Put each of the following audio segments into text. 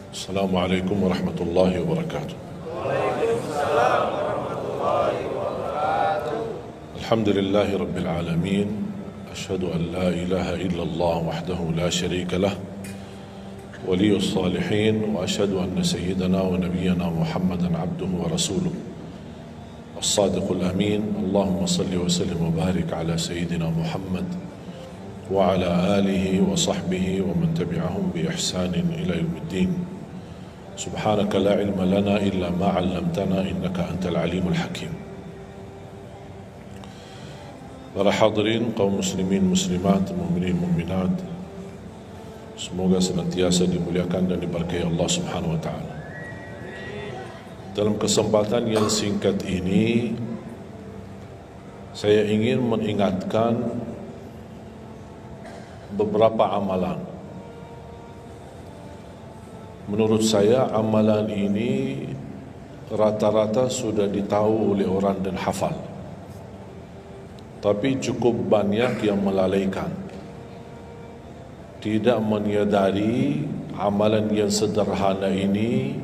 Assalamualaikum warahmatullahi wabarakatuh. Waalaikumsalam warahmatullahi wabarakatuh. Alhamdulillahi rabbil alamin. Asyhadu an la ilaha illallah wahdahu la syarika lah, waliyus salihin, wa asyhadu anna sayyidana wa nabiyyana Muhammadan abduhu wa rasuluh as-sadiqul amin. Allahumma salli wa sallim wa barik ala sayyidina Muhammad wa ala alihi wa sahbihi wa man tabi'ahum bi ihsanin ila yaumiddin. Subhanaka la ilma lana illa ma 'allamtana innaka antal alimul hakim. Para hadirin, kaum muslimin muslimat, mukminin mukminat, semoga senantiasa dimuliakan dan diberkahi Allah Subhanahu wa taala. Dalam kesempatan yang singkat ini, saya ingin mengingatkan beberapa amalan. Menurut saya amalan ini rata-rata sudah ditahu oleh orang dan hafal, tapi cukup banyak yang melalaikan, tidak menyadari amalan yang sederhana ini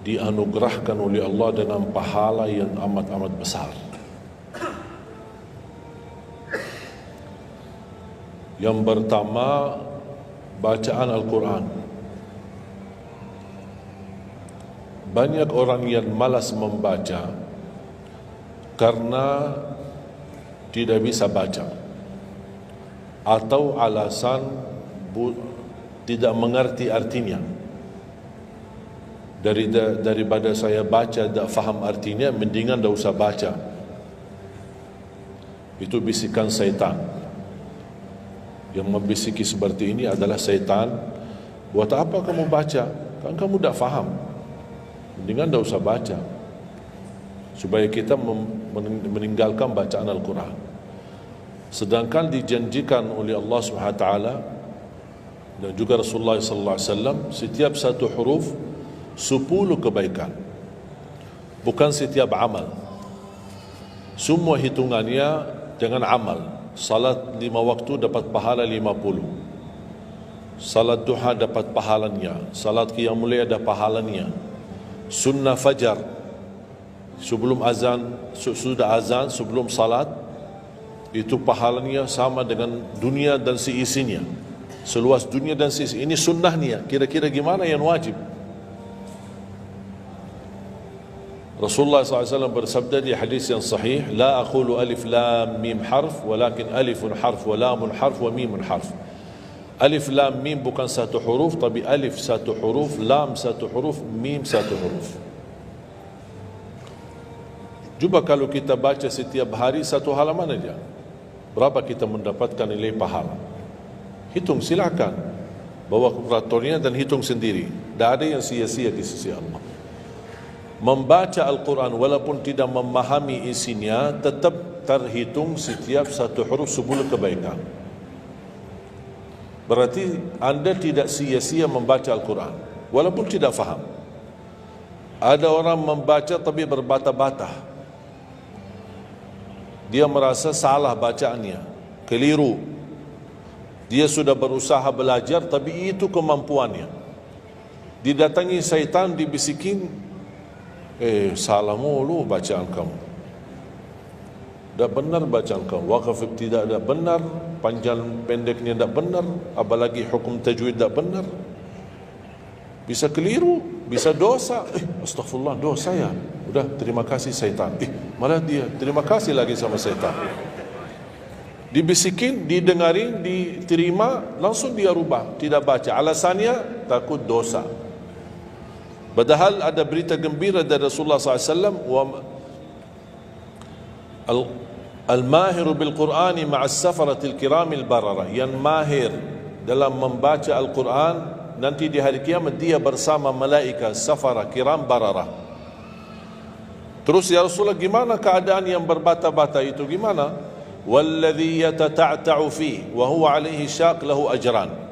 dianugerahkan oleh Allah dengan pahala yang amat-amat besar. Yang pertama, bacaan Al-Quran. Banyak orang yang malas membaca karena tidak bisa baca, atau alasan tidak mengerti artinya. Daripada saya baca tak faham artinya, mendingan tak usah baca. Itu bisikan syaitan. Yang membisiki seperti ini adalah syaitan. Buat apa kamu baca? Kan kamu tak faham. Mendingan tak usah baca, supaya kita meninggalkan bacaan Al-Quran. Sedangkan dijanjikan oleh Allah SWT dan juga Rasulullah SAW, setiap satu huruf 10 kebaikan, bukan setiap amal. Semua hitungannya dengan amal. Salat 5 waktu dapat pahala 50, salat duha dapat pahalanya, salat qiyamul lail ada pahalanya, sunnah fajar sebelum azan, sudah azan sebelum salat, itu pahalanya sama dengan dunia dan seisinya, seluas dunia dan seisinya. Ini sunnahnya. Kira-kira gimana yang wajib? Rasulullah SAW bersabda di hadis yang sahih, la aqulu alif lam mim harf, walakin alifun harf wa lamun harf wa mimun harf. Alif lam mim bukan satu huruf, tapi alif satu huruf, lam satu huruf, mim satu huruf. Cuba kalau kita baca setiap hari satu halaman aja, berapa kita mendapatkan nilai pahala? Hitung, silakan, bawa kalkulatornya dan hitung sendiri. Tak ada yang sia-sia di sisi Allah. Membaca Al-Quran walaupun tidak memahami isinya, tetap terhitung setiap satu huruf 10 kebaikan. Berarti anda tidak sia-sia membaca Al-Quran walaupun tidak faham. Ada orang membaca tapi berbata-bata, dia merasa salah bacaannya, keliru. Dia sudah berusaha belajar tapi itu kemampuannya. Didatangi syaitan, dibisikin, salah mulu bacaan kamu, tak benar bacaan kamu, wakaf tidak ada benar, panjang pendeknya tak benar, apalagi hukum tajwid tak benar. Bisa keliru, bisa dosa. Astagfirullah, dosa ya. Udah, terima kasih syaitan. Malah dia terima kasih lagi sama syaitan. Dibisikin, didengarin, diterima, langsung dia rubah, tidak baca. Alasannya takut dosa. Padahal ada berita gembira dari Rasulullah SAW, al-mahiru bil-Qur'ani ma'as safaratil kiramil barara. Yang mahir dalam membaca Al-Quran, nanti di hari kiamat dia bersama malaikat safara kiram barara. Terus ya Rasulullah, gimana keadaan yang berbata-bata itu? Gimana? Walladhi yatata'ta'u fi wa huwa alaihi syaq lahu ajran.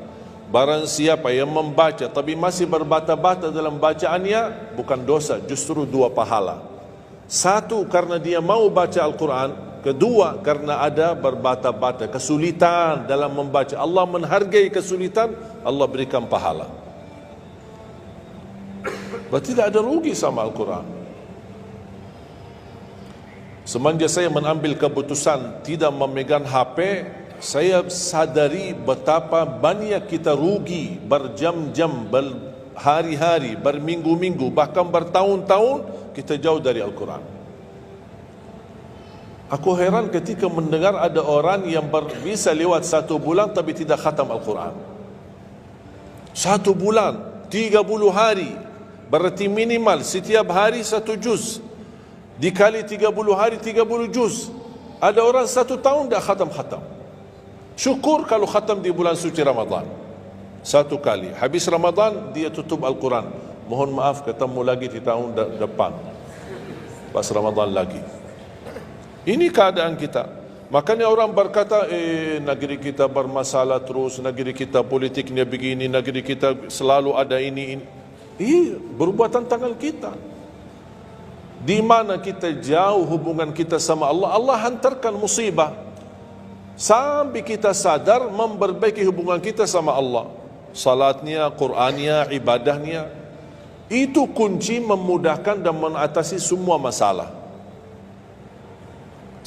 Barang siapa yang membaca tapi masih berbata-bata dalam bacaannya, bukan dosa, justru 2 pahala. 1, karena dia mau baca Al-Quran. 2, karena ada berbata-bata, kesulitan dalam membaca. Allah menghargai kesulitan, Allah berikan pahala. Berarti tidak ada rugi sama Al-Quran. Semenjak saya mengambil keputusan tidak memegang HP, saya sadari betapa banyak kita rugi berjam-jam, berhari-hari, berminggu-minggu, bahkan bertahun-tahun kita jauh dari Al-Quran. Aku heran ketika mendengar ada orang yang bisa lewat 1 bulan tapi tidak khatam Al-Quran. 1 bulan, 30 hari, berarti minimal setiap hari 1 juz, dikali 30 hari 30 juz. Ada orang 1 tahun tidak khatam-khatam. Syukur kalau khatam di bulan suci Ramadan 1 kali, habis Ramadan dia tutup Al-Quran. Mohon maaf, ketemu lagi di tahun depan pas Ramadan lagi. Ini keadaan kita. Makanya orang berkata, negeri kita bermasalah terus, negeri kita politiknya begini, negeri kita selalu ada ini. Perbuatan tangan kita. Di mana kita jauh hubungan kita sama Allah, Allah hantarkan musibah sampai kita sadar memperbaiki hubungan kita sama Allah. Salatnya, Qur'annya, ibadahnya, itu kunci memudahkan dan mengatasi semua masalah.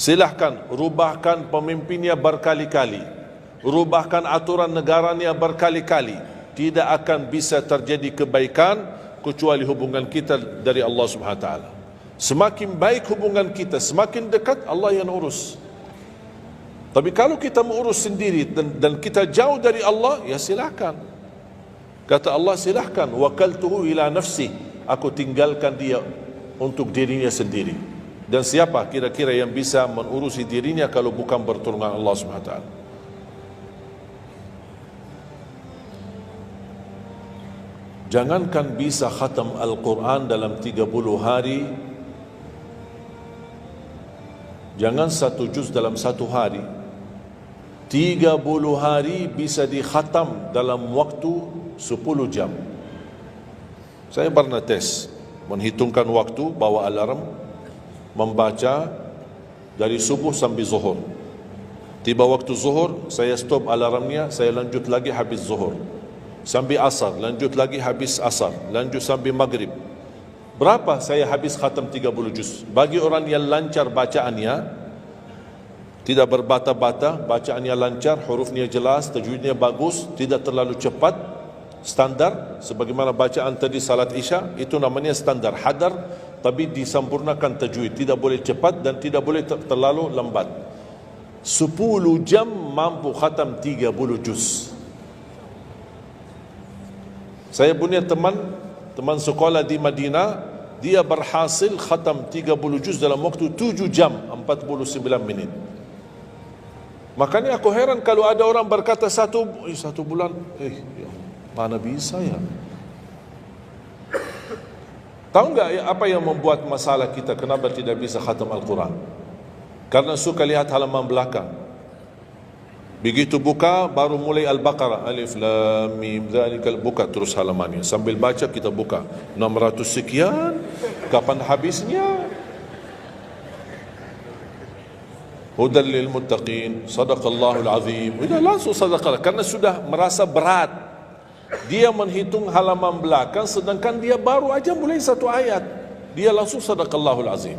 Silahkan rubahkan pemimpinnya berkali-kali, rubahkan aturan negaranya berkali-kali, tidak akan bisa terjadi kebaikan kecuali hubungan kita dari Allah Subhanahu Wa Taala. Semakin baik hubungan kita, semakin dekat Allah yang urus. Tapi kalau kita mengurus sendiri dan kita jauh dari Allah, ya silakan. Kata Allah, silahkan. Wakaltuhu ila nafsi, aku tinggalkan dia untuk dirinya sendiri. Dan siapa kira-kira yang bisa mengurusi dirinya kalau bukan pertolongan Allah SWT? Jangankan bisa khatam Al-Quran dalam 30 hari, jangan 1 juz dalam 1 hari, 30 hari bisa dikhatam dalam waktu 10 jam. Saya pernah tes, menghitungkan waktu, bawa alarm, membaca dari subuh sampai zuhur. Tiba waktu zuhur, saya stop alarmnya, saya lanjut lagi habis zuhur. Sampai asar, lanjut lagi habis asar, lanjut sampai maghrib. Berapa saya habis khatam 30 juz? Bagi orang yang lancar bacaannya, tidak berbata-bata, bacaannya lancar, hurufnya jelas, tajwidnya bagus, tidak terlalu cepat, standar, sebagaimana bacaan tadi salat Isya, itu namanya standar, hadar, tapi disempurnakan tajwid, tidak boleh cepat dan tidak boleh terlalu lambat. 10 jam mampu khatam 30 juz. Saya punya teman sekolah di Madinah, dia berhasil khatam 30 juz dalam waktu 7 jam 49 menit. Makanya aku heran kalau ada orang berkata 1 bulan, mana bisa ya? Tahu enggak apa yang membuat masalah kita kenapa tidak bisa khatam Al-Quran? Karena suka lihat halaman belakang. Begitu buka baru mulai Al-Baqarah, Alif Lam Mim Dzalikal, buka terus halamannya. Sambil baca kita buka 600 sekian, kapan habisnya? Hudal lil muttaqin, sadaqallahul azim. Sudah langsung sadaqah karena sudah merasa berat. Dia menghitung halaman belakang sedangkan dia baru aja mulai 1 ayat. Dia langsung sadaqallahul azim.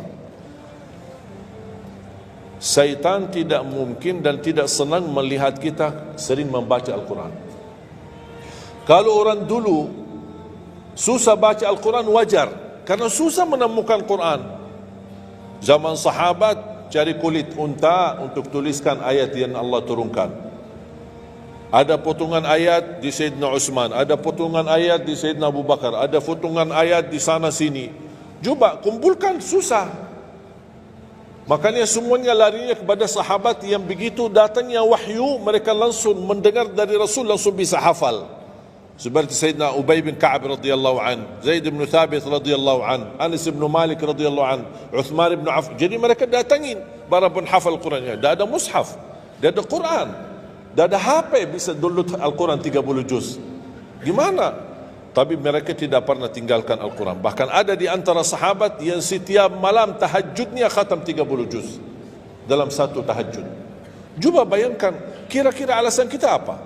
Syaitan tidak mungkin dan tidak senang melihat kita sering membaca Al-Quran. Kalau orang dulu susah baca Al-Quran wajar, karena susah menemukan Quran. Zaman sahabat cari kulit unta untuk tuliskan ayat yang Allah turunkan. Ada potongan ayat di Sayyidina Utsman, ada potongan ayat di Sayyidina Abu Bakar, ada potongan ayat di sana sini. Coba kumpulkan, susah. Makanya semuanya larinya kepada sahabat yang begitu datangnya wahyu, mereka langsung mendengar dari Rasul, langsung bisa hafal. Seperti Sayyidina Ubay bin Ka'ab radhiyallahu an, Zaid bin Thabit radhiyallahu an, Anas bin Malik radhiyallahu an, Uthman bin Affan. Jadi mereka datangin para penghafal Qurannya. Dah ada mushaf, dah ada Quran, dah ada HP bisa download Al-Quran 30 juz. Gimana? Tapi mereka tidak pernah tinggalkan Al-Quran. Bahkan ada di antara sahabat yang setiap malam tahajudnya khatam 30 juz dalam 1 tahajud. Coba bayangkan, kira-kira alasan kita apa?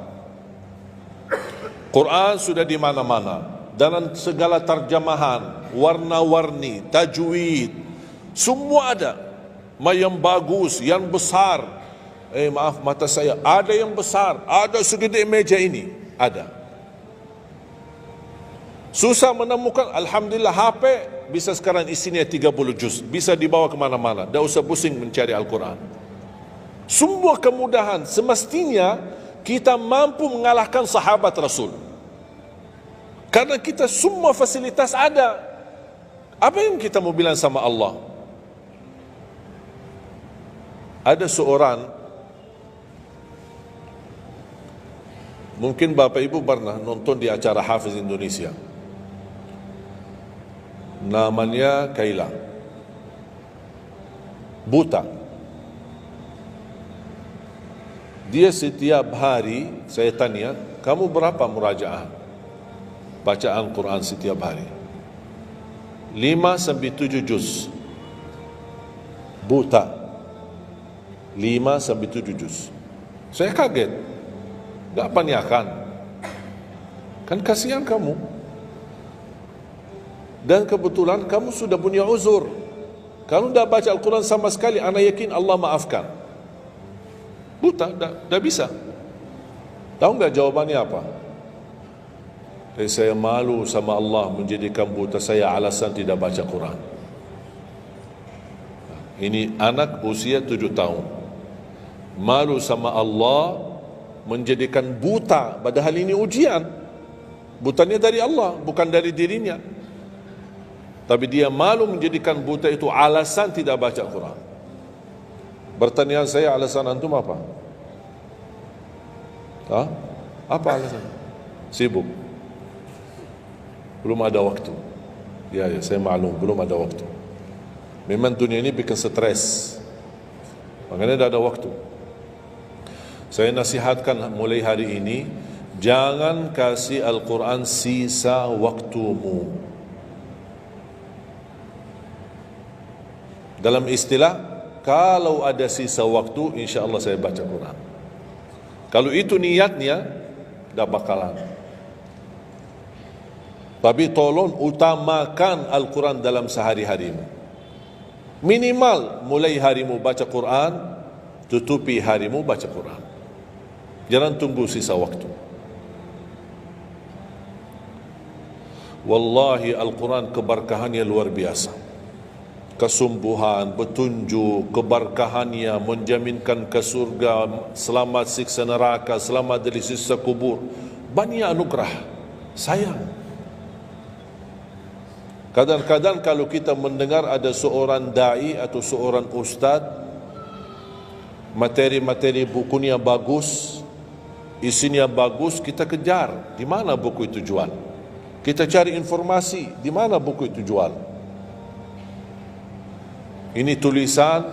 Quran sudah di mana-mana, dan segala terjemahan, warna-warni, tajwid, semua ada. Yang bagus, yang besar. Maaf, mata saya ada yang besar, ada segede meja ini, ada. Susah menemukan, alhamdulillah HP bisa sekarang isinya 30 juz, bisa dibawa kemana-mana, tak usah pusing mencari Al-Quran. Semua kemudahan, semestinya kita mampu mengalahkan sahabat Rasul. Karena kita semua fasilitas ada. Apa yang kita mau bilang sama Allah? Ada seorang, mungkin Bapak Ibu pernah nonton di acara Hafiz Indonesia, namanya Kaila, buta. Dia setiap hari, saya tanya, kamu berapa murajaah bacaan Quran setiap hari? 5-7 juz. Buta, 5-7 juz. Saya kaget, gak panyakan, kan kasihan kamu. Dan kebetulan kamu sudah punya uzur. Kalau tidak baca Al-Quran sama sekali, ana yakin Allah maafkan. Buta, dah bisa. Tahu nggak jawabannya apa? Saya malu sama Allah menjadikan buta saya alasan tidak baca Quran. Ini anak usia 7 tahun. Malu sama Allah menjadikan buta, padahal ini ujian. Butanya dari Allah, bukan dari dirinya. Tapi dia malu menjadikan buta itu alasan tidak baca Quran. Pertanyaan saya, alasan antum apa? Apa alasan? Sibuk. Belum ada waktu. Ya, saya maklum, belum ada waktu. Memang dunia ini bikin stres. Makanya tidak ada waktu. Saya nasihatkan mulai hari ini, jangan kasih Al-Quran sisa waktumu. Dalam istilah, kalau ada sisa waktu, insya Allah saya baca Quran. Kalau itu niatnya, dah bakalan. Tapi tolong utamakan Al-Quran dalam sehari-harimu. Minimal mulai harimu baca Quran, tutupi harimu baca Quran. Jangan tunggu sisa waktu. Wallahi Al-Quran keberkahannya luar biasa. Kesumbuhan, petunjuk, keberkahannya menjaminkan ke surga, selamat siksa neraka, selamat dari siksa kubur. Banyak anugerah. Sayang. Kadang-kadang kalau kita mendengar ada seorang da'i atau seorang ustaz, materi-materi bukunya bagus, isinya bagus, kita kejar. Di mana buku itu jual? Kita cari informasi, di mana buku itu jual? Ini tulisan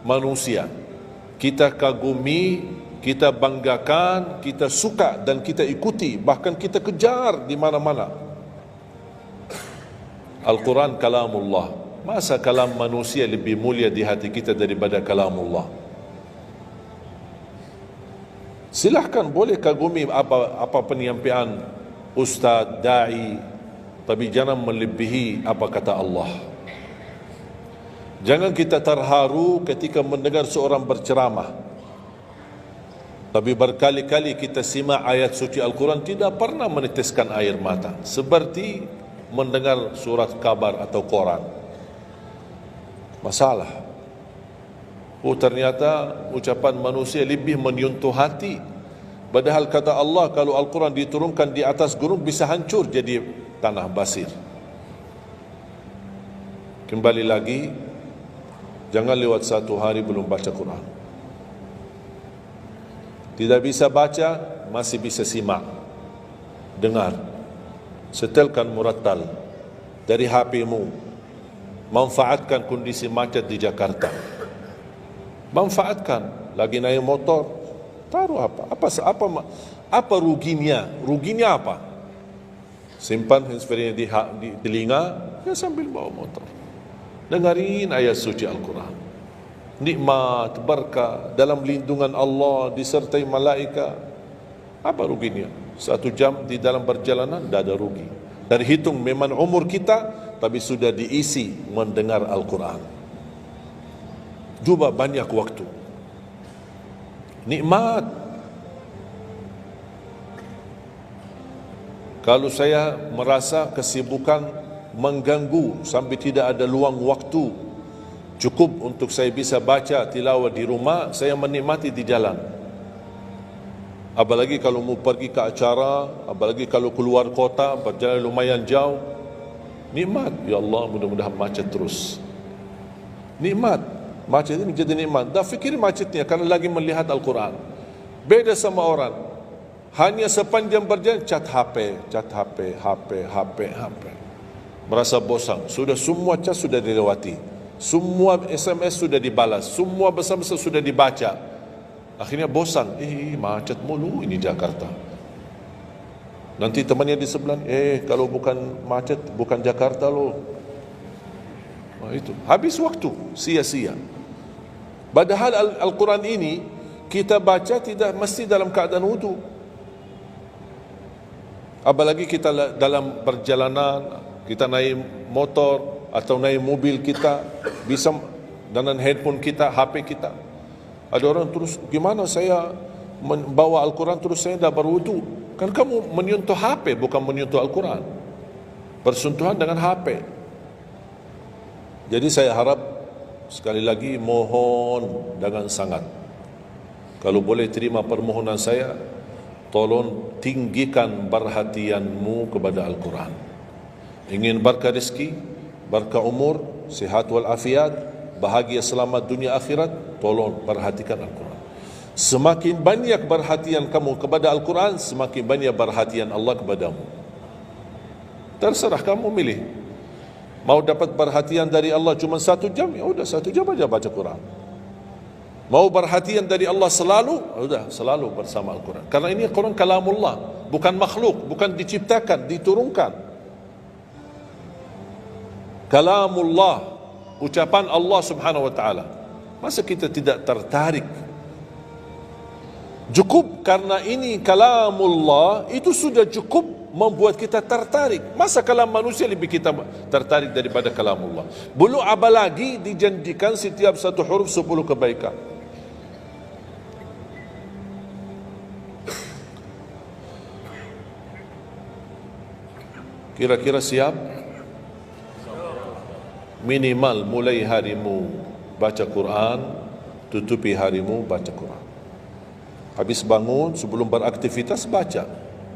manusia. Kita kagumi, kita banggakan, kita suka dan kita ikuti, bahkan kita kejar di mana-mana. Al-Quran kalamullah. Masa kalam manusia lebih mulia di hati kita daripada kalamullah? Silahkan boleh kagumi apa penyampaian ustaz, da'i, tapi jangan melebihi apa kata Allah. Jangan kita terharu ketika mendengar seorang berceramah, tapi berkali-kali kita simak ayat suci Al-Quran tidak pernah meneteskan air mata, seperti mendengar surat kabar atau koran. Masalah. Ternyata ucapan manusia lebih menyentuh hati. Padahal kata Allah, kalau Al-Quran diturunkan di atas gunung bisa hancur jadi tanah basir. Kembali lagi, jangan lewat satu hari belum baca Quran. Tidak bisa baca, masih bisa simak, dengar. Setelkan murattal dari HP-mu. Manfaatkan kondisi macet di Jakarta. Manfaatkan. Lagi naik motor, taruh apa ruginya? Ruginya apa? Simpan handsfree di telinga, ya sambil bawa motor. Dengarin ayat suci Al-Quran. Nikmat, berkah, dalam lindungan Allah, disertai malaikat. Apa ruginya? 1 jam di dalam perjalanan, tidak ada rugi. Dan hitung memang umur kita, tapi sudah diisi mendengar Al-Quran. Juga banyak waktu. Nikmat. Kalau saya merasa kesibukan mengganggu sampai tidak ada luang waktu cukup untuk saya bisa baca tilawah di rumah, saya menikmati di jalan. Apalagi kalau mau pergi ke acara, apalagi kalau keluar kota, berjalan lumayan jauh, nikmat. Ya Allah, mudah-mudahan macet terus. Nikmat. Macet ini menjadi nikmat. Dah fikir macetnya karena lagi melihat Al-Quran. Beda sama orang, hanya sepanjang berjalan chat HP, HP. Merasa bosan. Sudah semua chat sudah dilewati, semua SMS sudah dibalas, semua pesan-pesan sudah dibaca. Akhirnya bosan. Macet mulu ini Jakarta. Nanti temannya di sebelah, kalau bukan macet, bukan Jakarta loh. Itu habis waktu, sia-sia. Padahal Al-Quran ini kita baca tidak mesti dalam keadaan wudu. Apalagi kita dalam perjalanan, kita naik motor atau naik mobil, kita bisa dengan handphone kita, HP kita. Ada orang terus, gimana saya membawa Al-Quran terus saya tidak berwudu? Kan kamu menyentuh HP, bukan menyentuh Al-Quran. Bersentuhan dengan HP. Jadi saya harap, sekali lagi mohon dengan sangat, kalau boleh terima permohonan saya, tolong tinggikan perhatianmu kepada Al-Quran. Ingin berkah rezeki, berkah umur, sihat wal afiat, bahagia selamat dunia akhirat, tolong perhatikan Al-Quran. Semakin banyak perhatian kamu kepada Al-Quran, semakin banyak perhatian Allah kepadamu. Terserah kamu milih. Mau dapat perhatian dari Allah cuma 1 jam, ya udah 1 jam aja baca Quran. Mau perhatian dari Allah selalu, udah selalu bersama Al-Quran. Karena ini Quran kalamullah, bukan makhluk, bukan diciptakan, diturunkan. Kalamullah, ucapan Allah subhanahu wa ta'ala. Masa kita tidak tertarik? Cukup karena ini kalamullah, itu sudah cukup membuat kita tertarik. Masa kalam manusia lebih kita tertarik daripada kalamullah? Belum apalagi dijanjikan setiap satu huruf 10 kebaikan. Kira-kira siap? Minimal mulai harimu baca Quran, tutupi harimu baca Quran. Habis bangun, sebelum beraktivitas baca.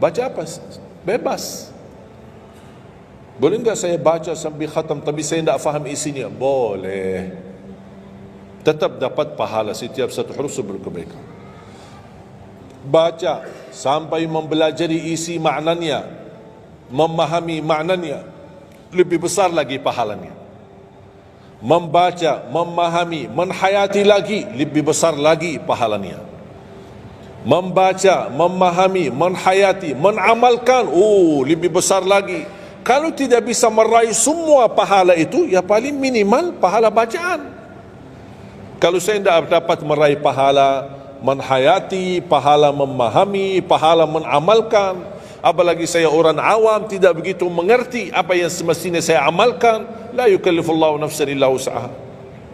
Baca apa? Bebas. Boleh enggak saya baca sambil khatam tapi saya tidak faham isinya? Boleh. Tetap dapat pahala setiap satu huruf 10 kebaikan. Baca sampai mempelajari isi maknanya, memahami maknanya, lebih besar lagi pahalanya. Membaca, memahami, menhayati lagi, lebih besar lagi pahalanya. Membaca, memahami, menhayati, menamalkan, lebih besar lagi. Kalau tidak bisa meraih semua pahala itu, ya paling minimal pahala bacaan. Kalau saya tidak dapat meraih pahala menhayati, pahala memahami, pahala menamalkan, apalagi saya orang awam tidak begitu mengerti apa yang semestinya saya amalkan, la yukallifullahu nafsan illa wus'aha.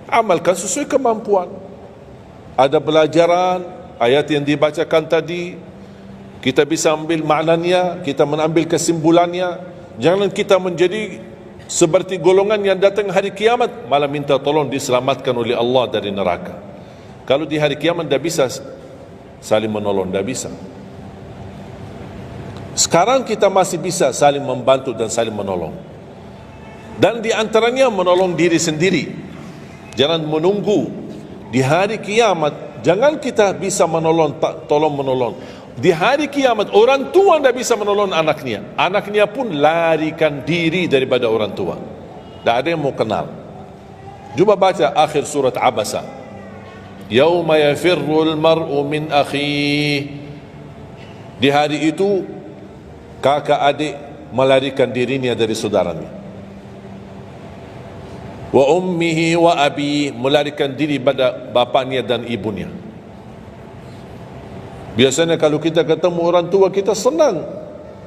Amalkan sesuai kemampuan. Ada pelajaran ayat yang dibacakan tadi, kita bisa ambil maknanya, kita mengambil kesimpulannya. Jangan kita menjadi seperti golongan yang datang hari kiamat malah minta tolong diselamatkan oleh Allah dari neraka. Kalau di hari kiamat tidak bisa saling menolong, tidak bisa. Sekarang kita masih bisa saling membantu dan saling menolong. Dan di antaranya menolong diri sendiri. Jangan menunggu di hari kiamat. Jangan kita bisa menolong, tolong menolong. Di hari kiamat orang tua tidak bisa menolong anaknya. Anaknya pun larikan diri daripada orang tua. Tidak ada yang mau kenal. Cuba baca akhir surat Abasa. Yauma yafirrul mar'u min akhih. Di hari itu kakak adik melarikan dirinya dari saudaranya. Wa ummihi wa abi, melarikan diri pada bapaknya dan ibunya. Biasanya kalau kita ketemu orang tua kita senang,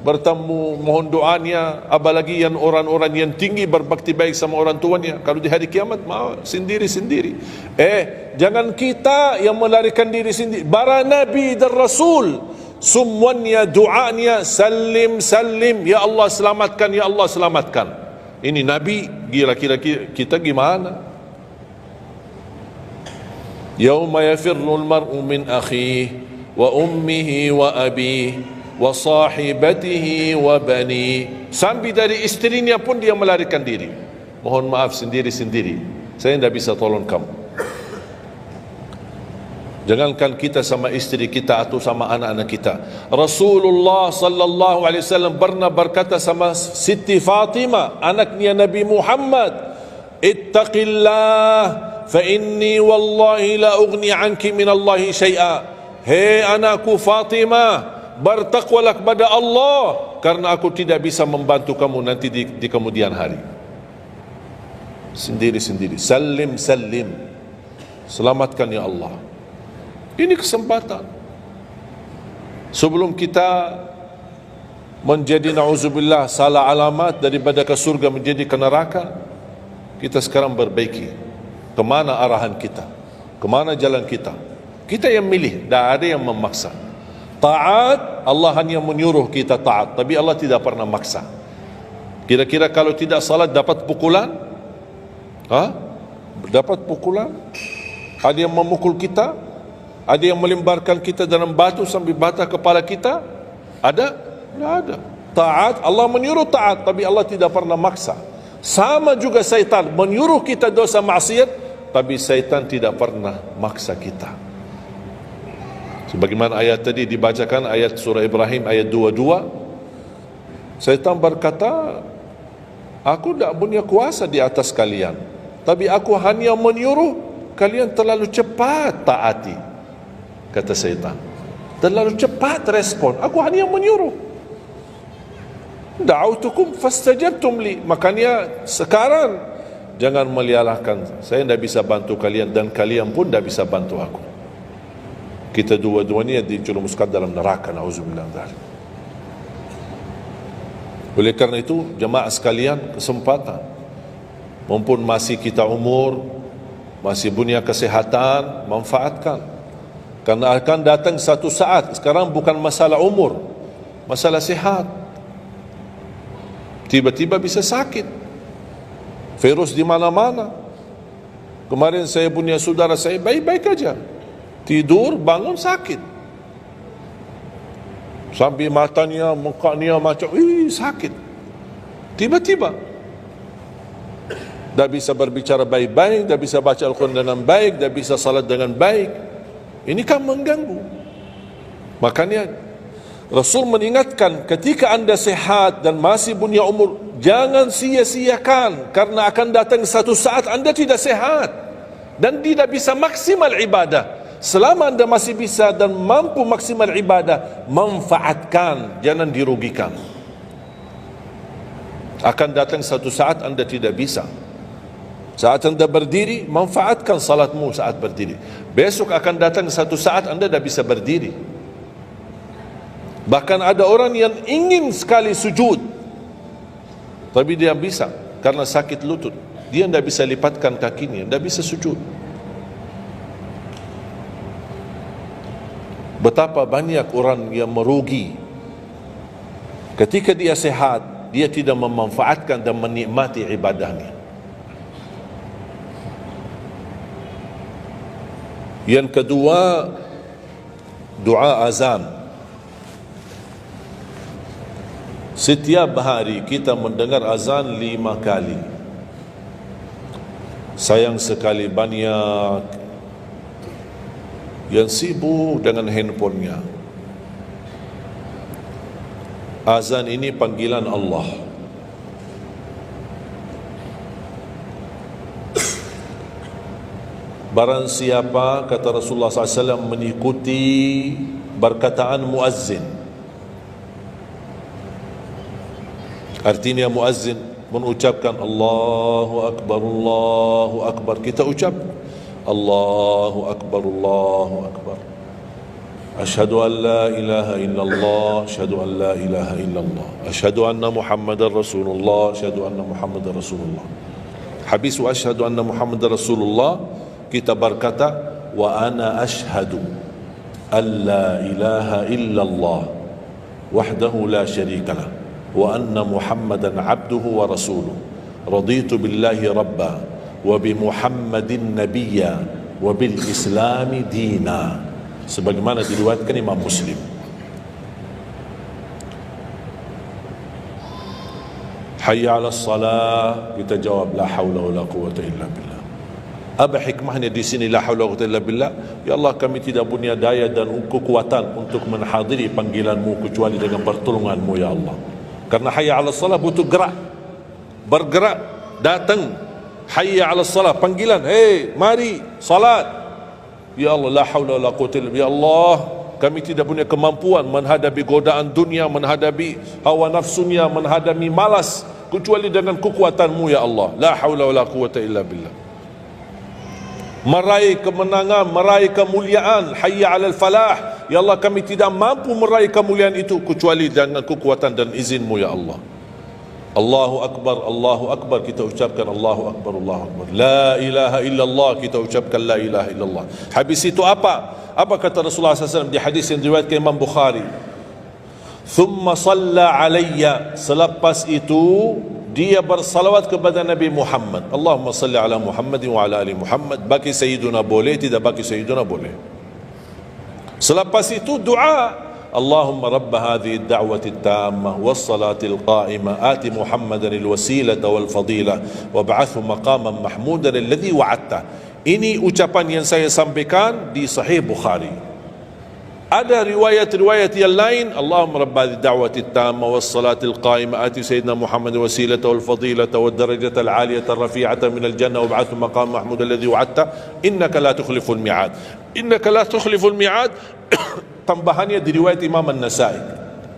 bertemu, mohon doanya. Apalagi yang orang-orang yang tinggi berbakti baik sama orang tuanya, kalau di hari kiamat mau sendiri-sendiri. Jangan kita yang melarikan diri sendiri. Para Nabi dan Rasul semuanya doanya salim salim, ya Allah selamatkan, ya Allah selamatkan. Ini Nabi, kira-kira kita gimana? Yauma yafirrul mar'u min akhihi wa ummihi wa abihi wa sahibatihi wa bani. Sampai dari istrinya pun dia melarikan diri. Mohon maaf, sendiri-sendiri. Saya tidak bisa tolong kamu. Jangankan kita sama istri kita atau sama anak-anak kita. Rasulullah sallallahu alaihi wasallam pernah berkata sama Siti Fatimah, anaknya Nabi Muhammad, ittaqillah fa inni wallahi la ughni anki min Allahi syai'a. Hei anakku Fatimah, bertakwalah kepada Allah, karena aku tidak bisa membantu kamu nanti di kemudian hari. Sendiri-sendiri, salim salim, selamatkan ya Allah. Ini kesempatan. Sebelum kita menjadi na'udzubillah salah alamat daripada ke surga menjadi ke neraka, kita sekarang perbaiki kemana arahan kita, kemana jalan kita. Kita yang milih, tidak ada yang memaksa. Taat, Allah hanya menyuruh kita taat, tapi Allah tidak pernah maksa. Kira-kira kalau tidak salat dapat pukulan? Dapat pukulan? Ada yang memukul kita? Ada yang melemparkan kita dalam batu sampai bata kepala kita? Ada? Tidak ada. Taat, Allah menyuruh taat, tapi Allah tidak pernah maksa. Sama juga syaitan menyuruh kita dosa maksiat, tapi syaitan tidak pernah maksa kita. Sebagaimana ayat tadi dibacakan, ayat surah Ibrahim ayat 22, syaitan berkata, aku tidak punya kuasa di atas kalian, tapi aku hanya menyuruh kalian terlalu cepat taati. Kata syaitan, terlalu cepat respon, aku hanya menyuruh. Da'autukum fastajabtum li. Makanya sekarang jangan menyalahkan, saya tidak bisa bantu kalian, dan kalian pun tidak bisa bantu aku. Kita dua-duanya dijerumuskan dalam neraka, na'udzubillah dzalik. Oleh karena itu, jemaah sekalian, kesempatan, mumpun masih kita umur, masih punya kesehatan, manfaatkan. Karena akan datang satu saat, sekarang bukan masalah umur, masalah sehat. Tiba-tiba bisa sakit, virus di mana-mana. Kemarin saya punya saudara saya baik-baik aja, tidur bangun sakit, sampai matanya, mukanya macam sakit. Tiba-tiba tak bisa berbicara baik-baik, tak bisa baca Al-Quran dengan baik, tak bisa salat dengan baik. Ini kan mengganggu. Makanya Rasul mengingatkan, ketika anda sehat dan masih punya umur, jangan sia-siakan, karena akan datang satu saat anda tidak sehat dan tidak bisa maksimal ibadah. Selama anda masih bisa dan mampu maksimal ibadah, manfaatkan, jangan dirugikan. Akan datang satu saat anda tidak bisa. Saat anda berdiri, manfaatkan salatmu saat berdiri. Besok akan datang satu saat anda tidak bisa berdiri. Bahkan ada orang yang ingin sekali sujud, tapi dia bisa karena sakit lutut, dia tidak bisa lipatkan kakinya, tidak bisa sujud. Betapa banyak orang yang merugi ketika dia sehat, dia tidak memanfaatkan dan menikmati ibadahnya. Yang kedua, doa azan. Setiap hari kita mendengar azan 5 kali. Sayang sekali banyak yang sibuk dengan handphonenya. Azan ini panggilan Allah. Barang siapa, kata Rasulullah SAW, mengikuti perkataan muazzin, artinya muazzin mengucapkan Allahu Akbar, Allahu Akbar, kita ucap Allahu Akbar, Allahu Akbar. أشهد أن لا إله إلا الله أشهد أن لا إله إلا الله أشهد أن محمد رسول الله أشهد أن محمد رسول الله. Habis wa asyhadu anna Muhammad Rasulullah, kita berkata wa ana asyhadu an la ilaha illallah wahdahu la syarika lah wa anna Muhammadan abduhu wa rasuluh raditu billahi rabba wa bi Muhammadin nabiyya wa bil islami dina, sebagaimana diriwayatkan Imam Muslim. Hayya 'alas salah, kita jawab la haula wala quwwata illa billah. Apa hikmahnya di sini la haula wala quwwata illa billah? Ya Allah, kami tidak punya daya dan kekuatan untuk menghadiri panggilan-Mu kecuali dengan pertolongan-Mu ya Allah. Karena hayya 'alas salah butuh gerak, bergerak, datang. Hayya 'alas salah, panggilan, hey mari salat. Ya Allah, la haula wala quwwata illa billah. Ya Allah, kami tidak punya kemampuan menghadapi godaan dunia, menghadapi hawa nafsunya, menghadapi malas, kecuali dengan kekuatan-Mu ya Allah. La haula wala quwwata illa billah. Meraih kemenangan, meraih kemuliaan, hayya 'alal falah. Ya Allah, kami tidak mampu meraih kemuliaan itu kecuali dengan kekuatan dan izin-Mu ya Allah. Allahu Akbar, Allahu Akbar, kita ucapkan Allahu Akbar, Allahu Akbar. La ilaha illallah, kita ucapkan la ilaha illallah. Habis itu apa? Apa kata Rasulullah SAW di hadis yang diriwayatkan Imam Bukhari? Thumma salla alayya, selepas itu dia bersalawat kepada Nabi Muhammad. Allahumma salli ala Muhammadin wa ala ali Muhammad. Bagi Sayyiduna boleh, tidak bagi Sayyiduna boleh. Selepas itu doa, Allahumma rabb hadhihi ad-da'wati at-tammah was-salati al-qa'imah ati Muhammadan al-wasilata wal-fadilah wab'athhu maqaman mahmudan alladhi wa'adta. Ini ucapan yang saya sampaikan di Sahih Bukhari. Ada riwayat-riwayat yang lain, Allahumma rabb hadhihi ad-da'wati at-tammah was-salati al-qa'imah ati sayyidina Muhammadan al-wasilata wal-fadilata wad-darajata al-'aliyata ar-rafi'ata min al-jannah wab'athhu maqaman mahmudan alladhi wa'adta innaka la tukhliful mi'ad. Innaka la tukhliful mi'ad. Tambahannya diriwayat Imam An-Nasai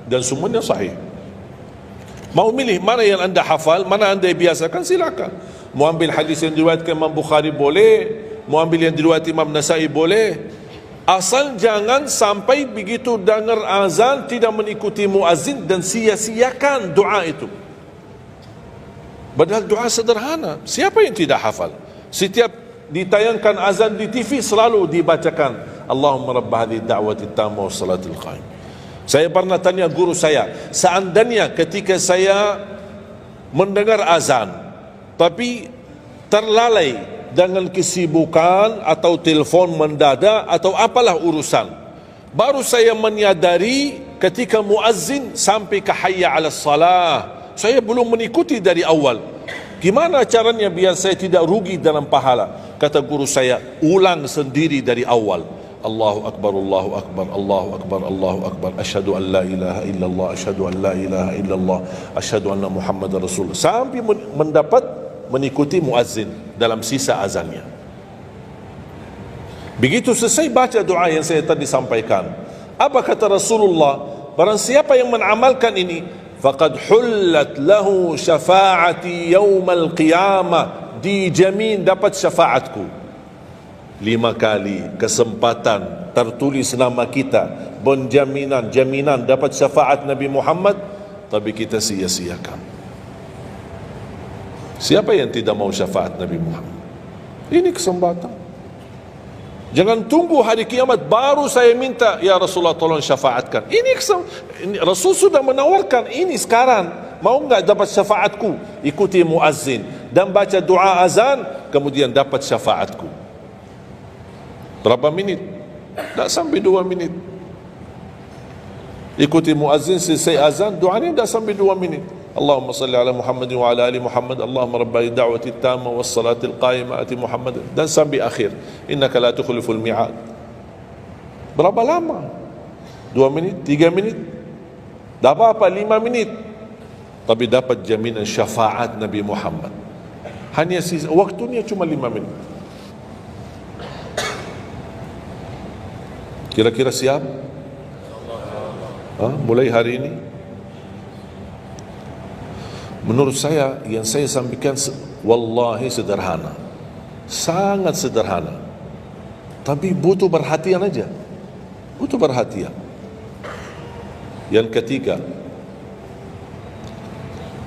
dan semuanya sahih. Mau milih mana yang anda hafal, mana anda biasakan, silakan. Mau ambil hadis yang diriwayatkan Imam Bukhari boleh, mau ambil yang diriwayat Imam Nasai boleh. Asal jangan sampai begitu dengar azan tidak mengikuti muazzin dan sia-siakan doa itu. Padahal doa sederhana. Siapa yang tidak hafal? Setiap ditayangkan azan di TV selalu dibacakan Allahumma rabb hadhihi ad-da'wati at-tammah was-salatil qa'imah. Saya pernah tanya guru saya, seandainya ketika saya mendengar azan tapi terlalai dengan kesibukan atau telefon mendadak atau apalah urusan, baru saya menyadari ketika muazzin sampai ke hayya 'alas salah, saya belum mengikuti dari awal. Gimana caranya biar saya tidak rugi dalam pahala? Kata guru saya, ulang sendiri dari awal. Allahu Akbar, Allahu Akbar, Allahu Akbar, Allahu Akbar. Asyhadu an la ilaha illallah, asyhadu an la ilaha illallah, asyhadu anna Muhammadar Rasulullah. Sampai mendapat mengikuti muazzin dalam sisa azannya. Begitu selesai baca doa yang saya tadi sampaikan, apa kata Rasulullah? Barang siapa yang mengamalkan ini, faqad hullat lahu syafa'ati yaumal qiyamah, dijamin dapat syafaatku. 5 kali kesempatan tertulis nama kita, jaminan dapat syafaat Nabi Muhammad, tapi kita sia-siakan. Siapa yang tidak mau syafaat Nabi Muhammad? Ini kesempatan. Jangan tunggu hari kiamat baru saya minta, ya Rasulullah tolong syafaatkan. Ini Rasul sudah menawarkan ini sekarang. Mau enggak dapat syafaatku? Ikuti muazzin dan baca doa azan, kemudian dapat syafaatku. Berapa minit? Tak sampai 2 minit. Ikuti muazzin, selesai azan, doanya tak sampai 2 minit. Allahumma salli ala Muhammadin wa ala ali Muhammad. Allahumma rabb da'wati tamma was salatil qa'imah ati Muhammad. Dan sampai akhir. Innaka la tukhliful mi'ad. Berapa lama? 2 minit? 3 minit? Tak apa-apa, 5 minit. Tapi dapat jaminan syafaat Nabi Muhammad. Hanya waktunya cuma 5 minit. Kira-kira siap? Mulai hari ini. Menurut saya, yang saya sampaikan wallahi sederhana, sangat sederhana, tapi butuh perhatian aja. Butuh perhatian. Yang ketiga,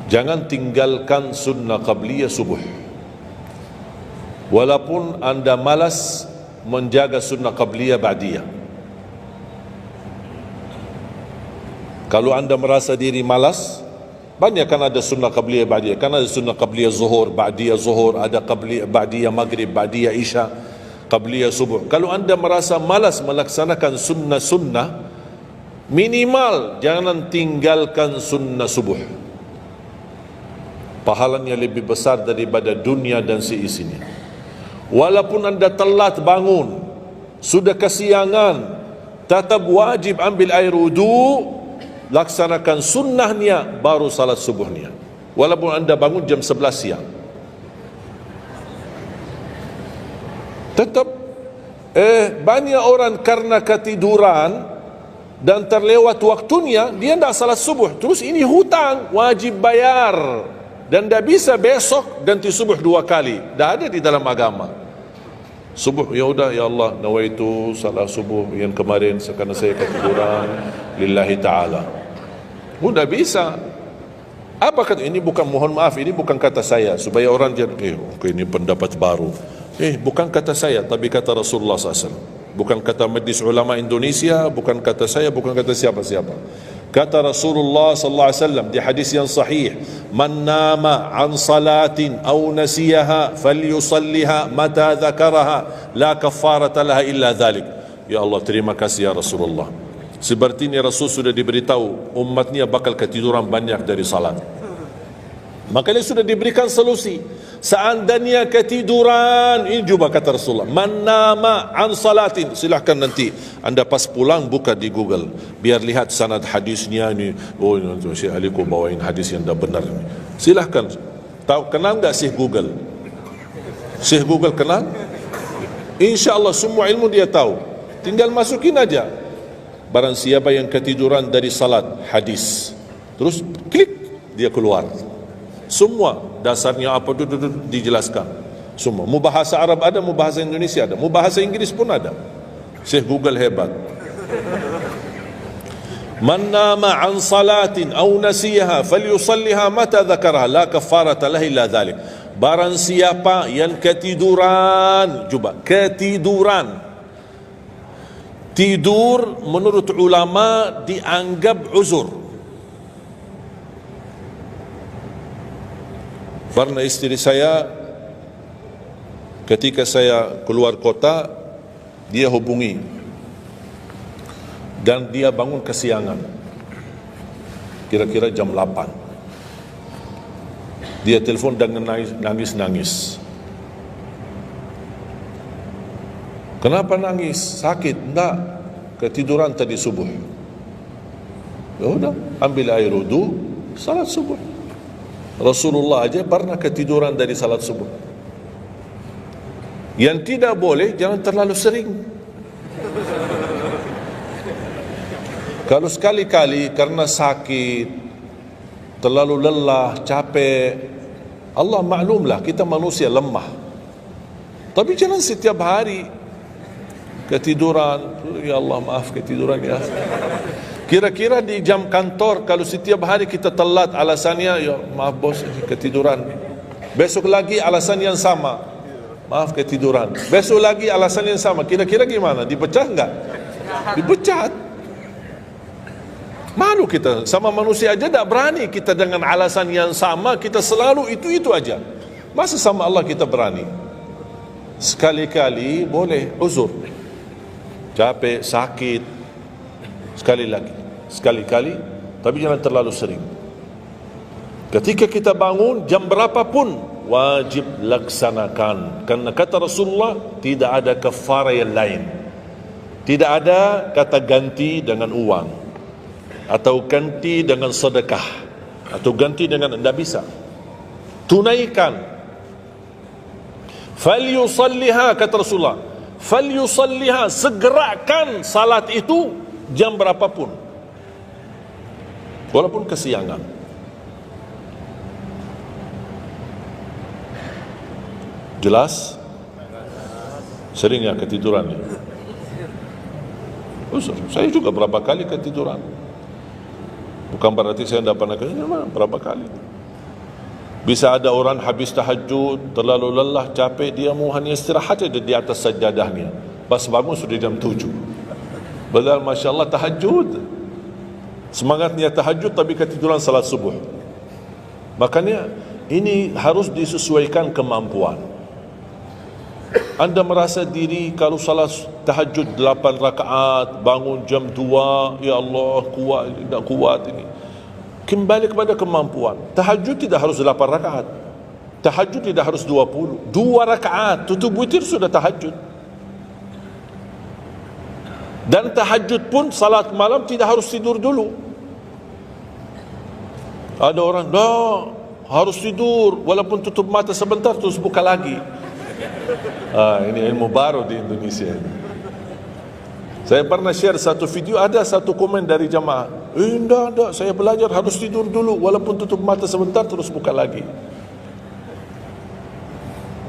jangan tinggalkan sunnah qabliyah subuh. Walaupun anda malas menjaga sunnah qabliyah ba'diyah. Kalau anda merasa diri malas, banyak kan ada sunnah qabliyah ba'diyah. Kan ada sunnah qabliyah zuhur, ba'diyah zuhur, ada qabliyah ba'diyah maghrib, ba'diyah isya, qabliyah subuh. Kalau anda merasa malas melaksanakan sunnah-sunnah, minimal jangan tinggalkan sunnah subuh. Pahalanya lebih besar daripada dunia dan seisinya. Walaupun anda telat bangun, sudah kesiangan, tetap wajib ambil air wudu, laksanakan sunnahnya, baru salat subuhnya. Walaupun anda bangun jam 11 siang, tetap banyak orang karena ketiduran dan terlewat waktunya, dia tidak salat subuh. Terus ini hutang, wajib bayar, dan tidak bisa besok ganti subuh 2 kali. Tidak ada di dalam agama. Subuh, ya udah, ya Allah, nawaitu salat subuh yang kemarin karena saya ketiduran lillahi ta'ala. Tidak bisa. Apa kata ini? Bukan, mohon maaf, ini bukan kata saya supaya orang jangan ini pendapat baru. Bukan kata saya, tapi kata Rasulullah SAW. Bukan kata Majlis Ulama Indonesia, bukan kata saya, bukan kata siapa-siapa. Kata Rasulullah sallallahu alaihi wasallam di hadis yang sahih, "Man nama an salatin aw nasiyaha falyusalliha mata dzakaraha la kaffarata laha illa dzalik." Ya Allah, terima kasih ya Rasulullah. Sepertinya Rasul sudah diberitahu umatnya bakal ketiduran banyak dari salat. Makanya sudah diberikan solusi. Seandainya ketiduran, ini juga kata Rasulullah, man nama an salatin, silahkan nanti anda pas pulang buka di Google, biar lihat sanad hadisnya ini. Oh, Syekh Ali kau bawain hadis yang dah benar ini. Silahkan. Tahu, kenal enggak Syekh Google? Syekh Google kenal? InsyaAllah semua ilmu dia tahu. Tinggal masukin aja. Barang siapa yang ketiduran dari salat, hadis, terus klik, dia keluar. Semua dasarnya apa dijelaskan. Semua. Mau bahasa Arab ada, mau bahasa Indonesia ada, mau bahasa Inggris pun ada. Syekh Google hebat. Man nama an salatin aw nasiyaha falyusalliha mata dzakaraha la kaffarata lahu illa dzalik. Barang siapa yang ketiduran, coba ketiduran. Tidur menurut ulama dianggap uzur. Karena istri saya ketika saya keluar kota, dia hubungi dan dia bangun kesiangan, kira-kira jam 8. Dia telefon dengan nangis-nangis. Kenapa nangis? Sakit? Enggak, ketiduran tadi subuh. Ya udah, ambil air wudu, salat subuh. Rasulullah aja pernah ketiduran dari salat subuh. Yang tidak boleh, jangan terlalu sering. Kalau sekali-kali karena sakit, terlalu lelah, capek, Allah maklumlah kita manusia lemah. Tapi jangan setiap hari ketiduran. Ya Allah, maaf ketiduran ya. Kira-kira di jam kantor, kalau setiap hari kita telat, alasannya, ya maaf bos, ketiduran. Besok lagi alasan yang sama, maaf ketiduran. Besok lagi alasan yang sama. Kira-kira gimana? Dipecat enggak? Dipecat. Malu kita, sama manusia aja tak berani kita dengan alasan yang sama, kita selalu itu aja. Masa sama Allah kita berani? Sekali-kali boleh uzur, capek, sakit, sekali-kali, tapi jangan terlalu sering. Ketika kita bangun jam berapapun wajib laksanakan, karena kata Rasulullah tidak ada kafarah yang lain. Tidak ada kata ganti dengan uang, atau ganti dengan sedekah, atau ganti dengan, tidak bisa. Tunaikan. Falyusalliha, kata Rasulullah, falyusalliha, segerakan salat itu jam berapapun, walaupun kesiangan. Jelas? Sering ya ketiduran ya? Uzur. Saya juga berapa kali ketiduran. Bukan berarti saya tidak pernah ketiduran, berapa kali. Bisa ada orang habis tahajud, terlalu lelah, capek, dia mau hanya istirahat saja di atas sajadahnya. Pas bangun sudah jam 7. Padahal Masya Allah tahajud. Semangatnya tahajud tapi ketiduran salat subuh. Makanya ini harus disesuaikan kemampuan. Anda merasa diri kalau salat tahajud 8 rakaat, bangun jam 2, ya Allah kuat, tidak kuat ini. Kembali kepada kemampuan. Tahajud tidak harus 8 rakaat. Tahajud tidak harus 20. 2 rakaat, tutup witir sudah tahajud. Dan tahajud pun salat malam tidak harus tidur dulu. Ada orang, dah harus tidur walaupun tutup mata sebentar terus buka lagi. Ini ilmu baru di Indonesia ini. Saya pernah share satu video, ada satu komen dari jamaah, tidak, saya belajar harus tidur dulu walaupun tutup mata sebentar terus buka lagi.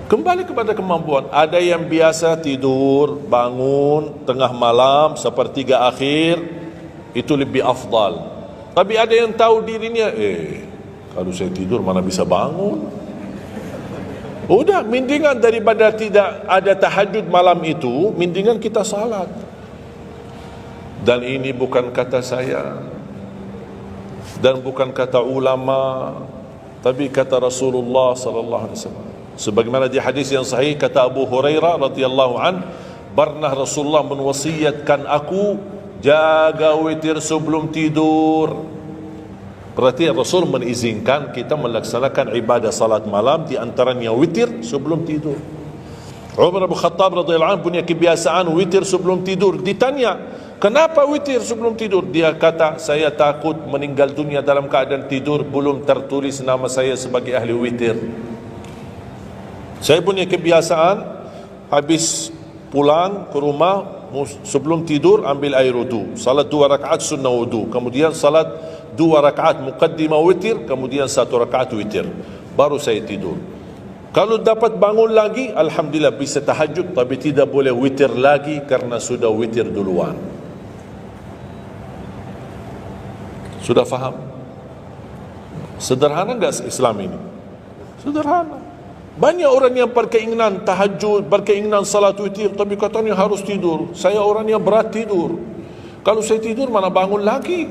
Kembali kepada kemampuan. Ada yang biasa tidur, bangun tengah malam, sepertiga akhir, itu lebih afdal. Tapi ada yang tahu dirinya, kalau saya tidur mana bisa bangun. Udah, mendingan daripada tidak ada tahajud malam itu, mendingan kita salat. Dan ini bukan kata saya, dan bukan kata ulama, tapi kata Rasulullah sallallahu alaihi wasallam. Sebagaimana di hadis yang sahih kata Abu Hurairah radhiyallahu an, pernah Rasulullah menwasiatkan aku jaga witir sebelum tidur. Berarti Rasul mengizinkan kita melaksanakan ibadah salat malam, di antaranya witir sebelum tidur. Umar bin Khattab radhiyallahu anhu punya kebiasaan witir sebelum tidur. Ditanya, kenapa witir sebelum tidur? Dia kata, saya takut meninggal dunia dalam keadaan tidur, belum tertulis nama saya sebagai ahli witir. Saya punya kebiasaan, habis pulang ke rumah, sebelum tidur ambil air wudu, salat 2 rakaat sunnah wudu, kemudian salat 2 rakaat muqaddimah witir, kemudian 1 rakaat witir, baru saya tidur. Kalau dapat bangun lagi, alhamdulillah bisa tahajud, tapi tidak boleh witir lagi karena sudah witir duluan. Sudah faham? Sederhana enggak Islam ini? Sederhana. Banyak orang yang berkeinginan tahajud, berkeinginan salat witir, tapi katanya harus tidur. Saya orangnya berat tidur. Kalau saya tidur mana bangun lagi?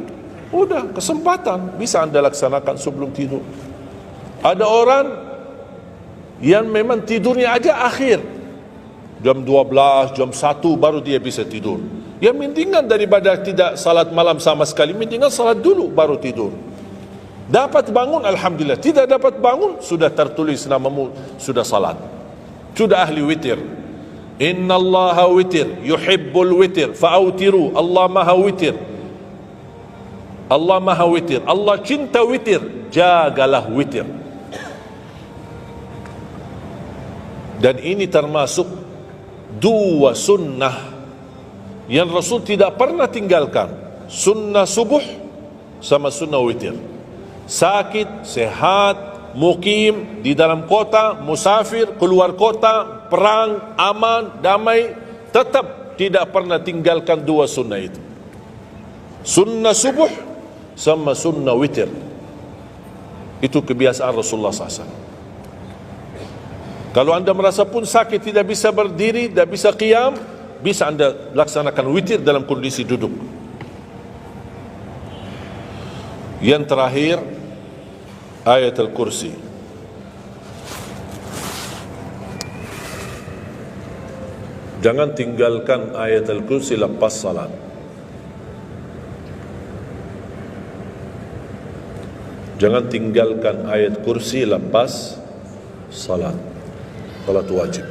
Udah, kesempatan bisa anda laksanakan sebelum tidur. Ada orang yang memang tidurnya aja akhir, jam 12, jam 1 baru dia bisa tidur. Ya mendingan daripada tidak salat malam sama sekali, mendingan salat dulu baru tidur. Dapat bangun, alhamdulillah. Tidak dapat bangun, sudah tertulis namamu, sudah salat, sudah ahli witir. Inna Allaha witir, yuhibbul witir, fa'autiru. Allah maha witir, Allah maha witir, Allah cinta witir, jagalah witir. Dan ini termasuk 2 sunnah yang Rasul tidak pernah tinggalkan, sunnah subuh sama sunnah witir. Sakit, sehat, mukim, di dalam kota, musafir, keluar kota, perang, aman, damai, tetap tidak pernah tinggalkan 2 sunnah itu, sunnah subuh sama sunnah witir. Itu kebiasaan Rasulullah SAW. Kalau anda merasa pun sakit, tidak bisa berdiri, tidak bisa qiyam, bisa anda laksanakan witir dalam kondisi duduk. Yang terakhir, ayat al-kursi. Jangan tinggalkan ayat al-kursi lepas salat. Jangan tinggalkan ayat kursi lepas salat. Salat wajib.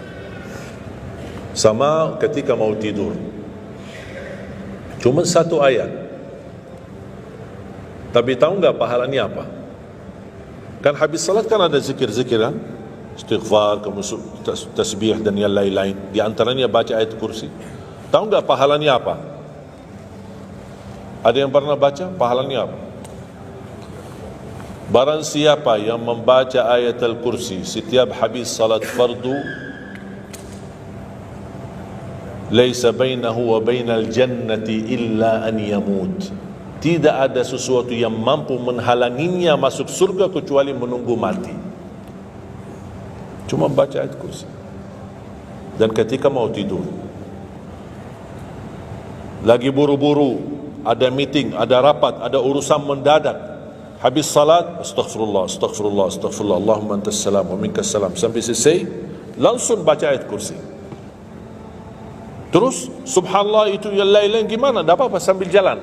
Sama ketika mau tidur, cuma 1 ayat, tapi tahu enggak pahalanya apa? Kan habis salat kan ada zikir-zikir kan? Istighfar, tasbih dan yang lain-lain. Di antaranya baca ayat kursi. Tahu enggak pahalanya apa? Ada yang pernah baca pahalanya apa? Barang siapa yang membaca ayat al-kursi setiap habis salat fardu, Laisa bainahu wa bainal jannati illa an yamut. Tidak ada sesuatu yang mampu menghalanginya masuk surga kecuali menunggu mati. Cuma baca ayat kursi. Dan ketika mau tidur, lagi buru-buru, ada meeting, ada rapat, ada urusan mendadak, habis salat, astaghfirullah, astaghfirullah, astaghfirullah, Allahumma antas salam wa minkas salam, sampai selesai langsung baca ayat kursi. Terus subhanallah itu yang lain-lain gimana? Tak apa-apa, sambil jalan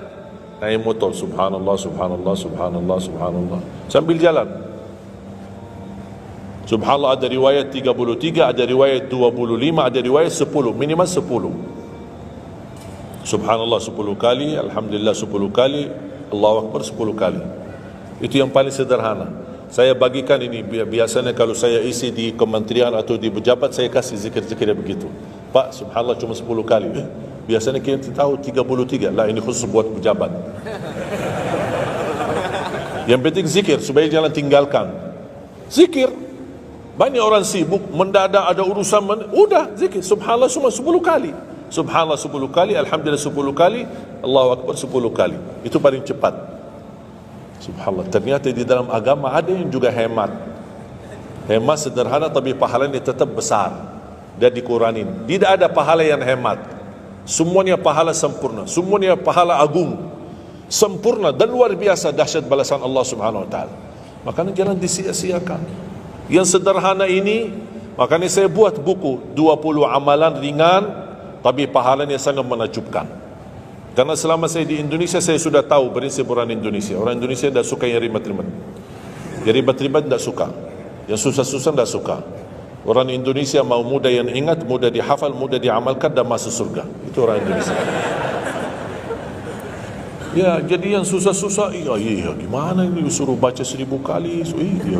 naik motor, subhanallah, subhanallah, subhanallah, subhanallah, sambil jalan. Subhanallah ada riwayat 33, ada riwayat 25, ada riwayat 10, minimal 10. Subhanallah 10 kali, alhamdulillah 10 kali, Allahu Akbar 10 kali. Itu yang paling sederhana. Saya bagikan ini, biasanya kalau saya isi di kementerian atau di pejabat, saya kasih zikir-zikir begitu. Pak, subhanallah cuma 10 kali. Biasanya kita tahu 33. Lah, ini khusus buat pejabat. Yang penting zikir, supaya jangan tinggalkan. Zikir. Banyak orang sibuk, mendadak ada urusan, udah zikir. Subhanallah cuma 10 kali. Subhanallah 10 kali, alhamdulillah 10 kali, Allahu Akbar 10 kali. Itu paling cepat. Subhanallah. Ternyata di dalam agama ada yang juga hemat. Hemat sederhana tapi pahalanya tetap besar. Dan dikuranin. Tidak ada pahala yang hemat. Semuanya pahala sempurna. Semuanya pahala agung. Sempurna dan luar biasa dahsyat balasan Allah Subhanahu wa taala. Makanya jangan disia-siakan. Yang sederhana ini, makanya saya buat buku 20 amalan ringan tapi pahalanya sangat menakjubkan. Karena selama saya di Indonesia, saya sudah tahu prinsip orang Indonesia. Orang Indonesia tidak suka yang ribet-ribet. Yang ribet-ribet tidak suka. Yang susah-susah tidak suka. Orang Indonesia mau mudah yang ingat, mudah dihafal, mudah diamalkan dan masuk surga. Itu orang Indonesia. Ya, jadi yang susah-susah, iya, gimana ini suruh baca 1000 kali? Iya,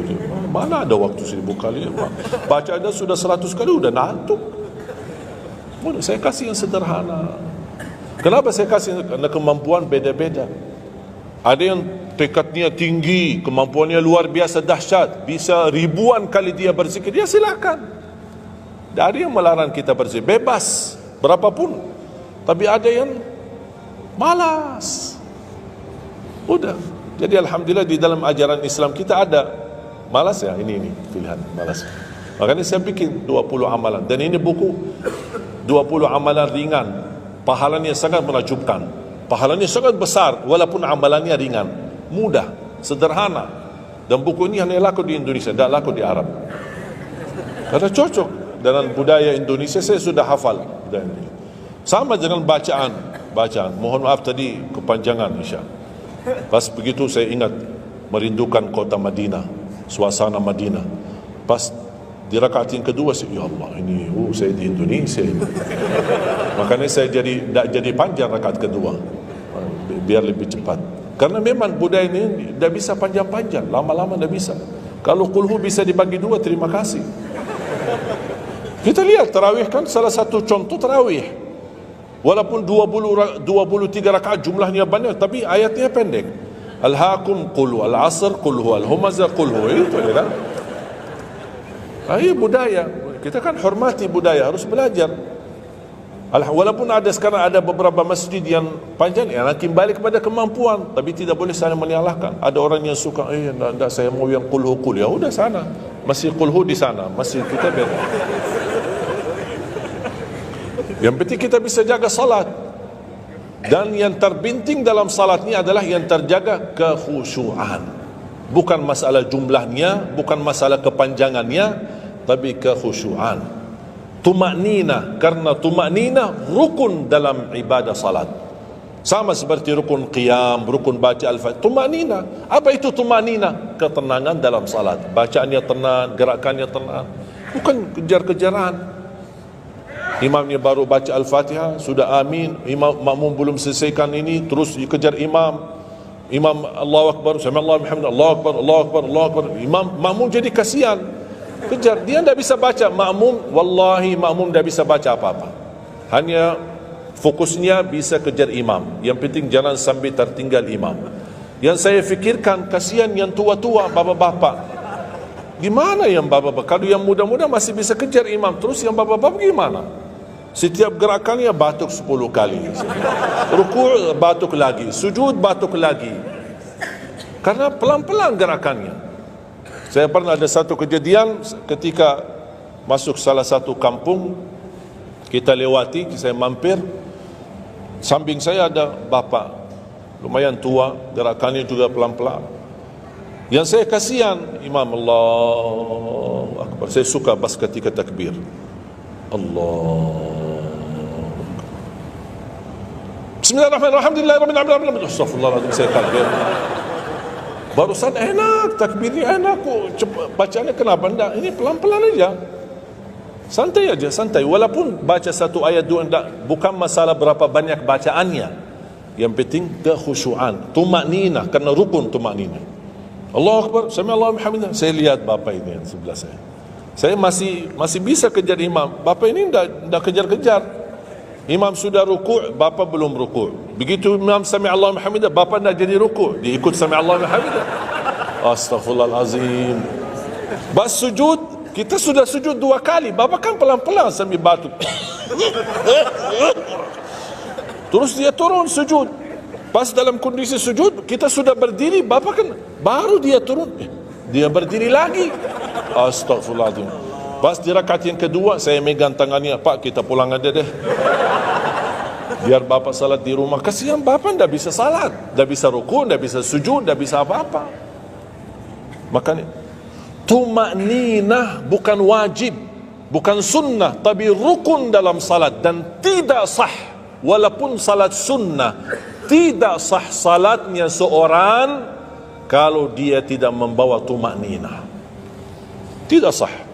mana ada waktu 1000 kali? Baca ada sudah 100 kali, udah ngantuk. Saya kasih yang sederhana. Kenapa saya kasih? Karena kemampuan beda-beda. Ada yang tekadnya tinggi, kemampuannya luar biasa dahsyat, bisa ribuan kali dia berzikir, ya silakan. Tidak ada yang melarang kita berzikir, bebas berapapun. Tapi ada yang malas. Udah. Jadi alhamdulillah di dalam ajaran Islam kita ada malas ya, ini pilihan malas. Makanya saya bikin 20 amalan, dan ini buku 20 amalan ringan, pahalanya sangat menakjubkan. Pahalanya sangat besar walaupun amalannya ringan, mudah, sederhana. Dan buku ini hanya laku di Indonesia, tidak laku di Arab. Karena cocok dengan budaya Indonesia, saya sudah hafal. Sama dengan bacaan. Mohon maaf tadi kepanjangan insya. Pas begitu saya ingat merindukan kota Madinah, suasana Madinah. Pas di rakaat yang kedua, ya Allah, ini saya di Indonesia ini. Makanya saya tidak jadi panjang rakaat kedua, biar lebih cepat. Karena memang budaya ini tidak bisa panjang-panjang, lama-lama tidak bisa. Kalau kulhu bisa dibagi 2, terima kasih. Kita lihat tarawih kan salah satu contoh tarawih. Walaupun 23 rakaat jumlahnya banyak, tapi ayatnya pendek. Al-hakum qul al-asr qul huwal humazah qul huwa, itu ya kan. Ini budaya. Kita kan hormati budaya, harus belajar. Walaupun ada sekarang ada beberapa masjid yang panjang, ya kembali kepada kemampuan, tapi tidak boleh saling menyalahkan. Ada orang yang suka, enggak, saya mau yang qul qul, ya udah sana. Masih qul di sana, masih kita beda. Yang penting kita bisa jaga salat. Dan yang terbinting dalam salat ini adalah yang terjaga kekhusyuan. Bukan masalah jumlahnya, bukan masalah kepanjangannya, tapi kekhusyuan. Tumaknina, karena tumaknina rukun dalam ibadah salat. Sama seperti rukun qiyam, rukun baca al-fatihah. Tumaknina. Apa itu tumaknina? Ketenangan dalam salat. Bacaannya tenang, gerakannya tenang. Bukan kejar-kejaran. Imamnya baru baca Al-Fatihah, sudah amin, imam makmum belum selesaikan ini, terus dikejar imam. Imam Allahu Akbar, sami'allahu bihamdihi, Allahu Akbar, Allahu Akbar, Allahu Akbar. Imam makmum jadi kasihan. Kejar, dia tidak bisa baca. Makmum, wallahi makmum tidak bisa baca apa-apa. Hanya fokusnya bisa kejar imam. Yang penting jangan sampai tertinggal imam. Yang saya fikirkan, kasihan yang tua-tua, bapak-bapak. Gimana yang bapak-bapak? Kalau yang muda-muda masih bisa kejar imam, terus yang bapak-bapak gimana? Setiap gerakannya batuk 10 kali. Rukuk batuk lagi, sujud batuk lagi. Karena pelan-pelan gerakannya. Saya pernah ada satu kejadian ketika masuk salah satu kampung, kita lewati, saya mampir, samping saya ada bapa lumayan tua, gerakannya juga pelan-pelan. Yang saya kasihan, Imam Allahu Akbar. Saya suka pas ketika takbir, Allah, Bismillahirrahmanirrahim, Alhamdulillahirrahmanirrahim, Astagfirullahaladzim, saya takbir. Barusan enak, takbirnya enak kok, bacanya kenapa enggak? Ini pelan-pelan aja, santai aja, santai. Walaupun baca satu ayat dua enggak, bukan masalah berapa banyak bacaannya. Yang penting kekhusyuan, tumakninah, karena rukun tumakninah. Allahu Akbar, sami'allahu liman hamidah. Saya lihat bapa ini yang sebelah saya. Saya masih bisa kejar imam. Bapa ini enggak kejar-kejar. Imam sudah rukuk, bapa belum rukuk. Begitu imam sami'allahu liman hamidah, bapa enggak jadi rukuk, dia ikut sami'allahu liman hamidah. Astaghfirullahalazim. Bas sujud, kita sudah sujud 2 kali, bapa kan pelan-pelan sambil batuk. Terus dia turun sujud. Pas dalam kondisi sujud, kita sudah berdiri, bapa kan baru dia turun, dia berdiri lagi. Astaghfirullahaladzim. Pas di rakaat yang kedua, saya megang tangannya, Pak, kita pulang aja deh, biar bapak salat di rumah. Kasihan bapak tidak bisa salat, tidak bisa rukun, tidak bisa sujud, tidak bisa apa-apa. Makanya tumakninah bukan wajib, bukan sunnah, tapi rukun dalam salat. Dan tidak sah, walaupun salat sunnah, tidak sah salatnya seorang kalau dia tidak membawa tumakninah. Tidak sah.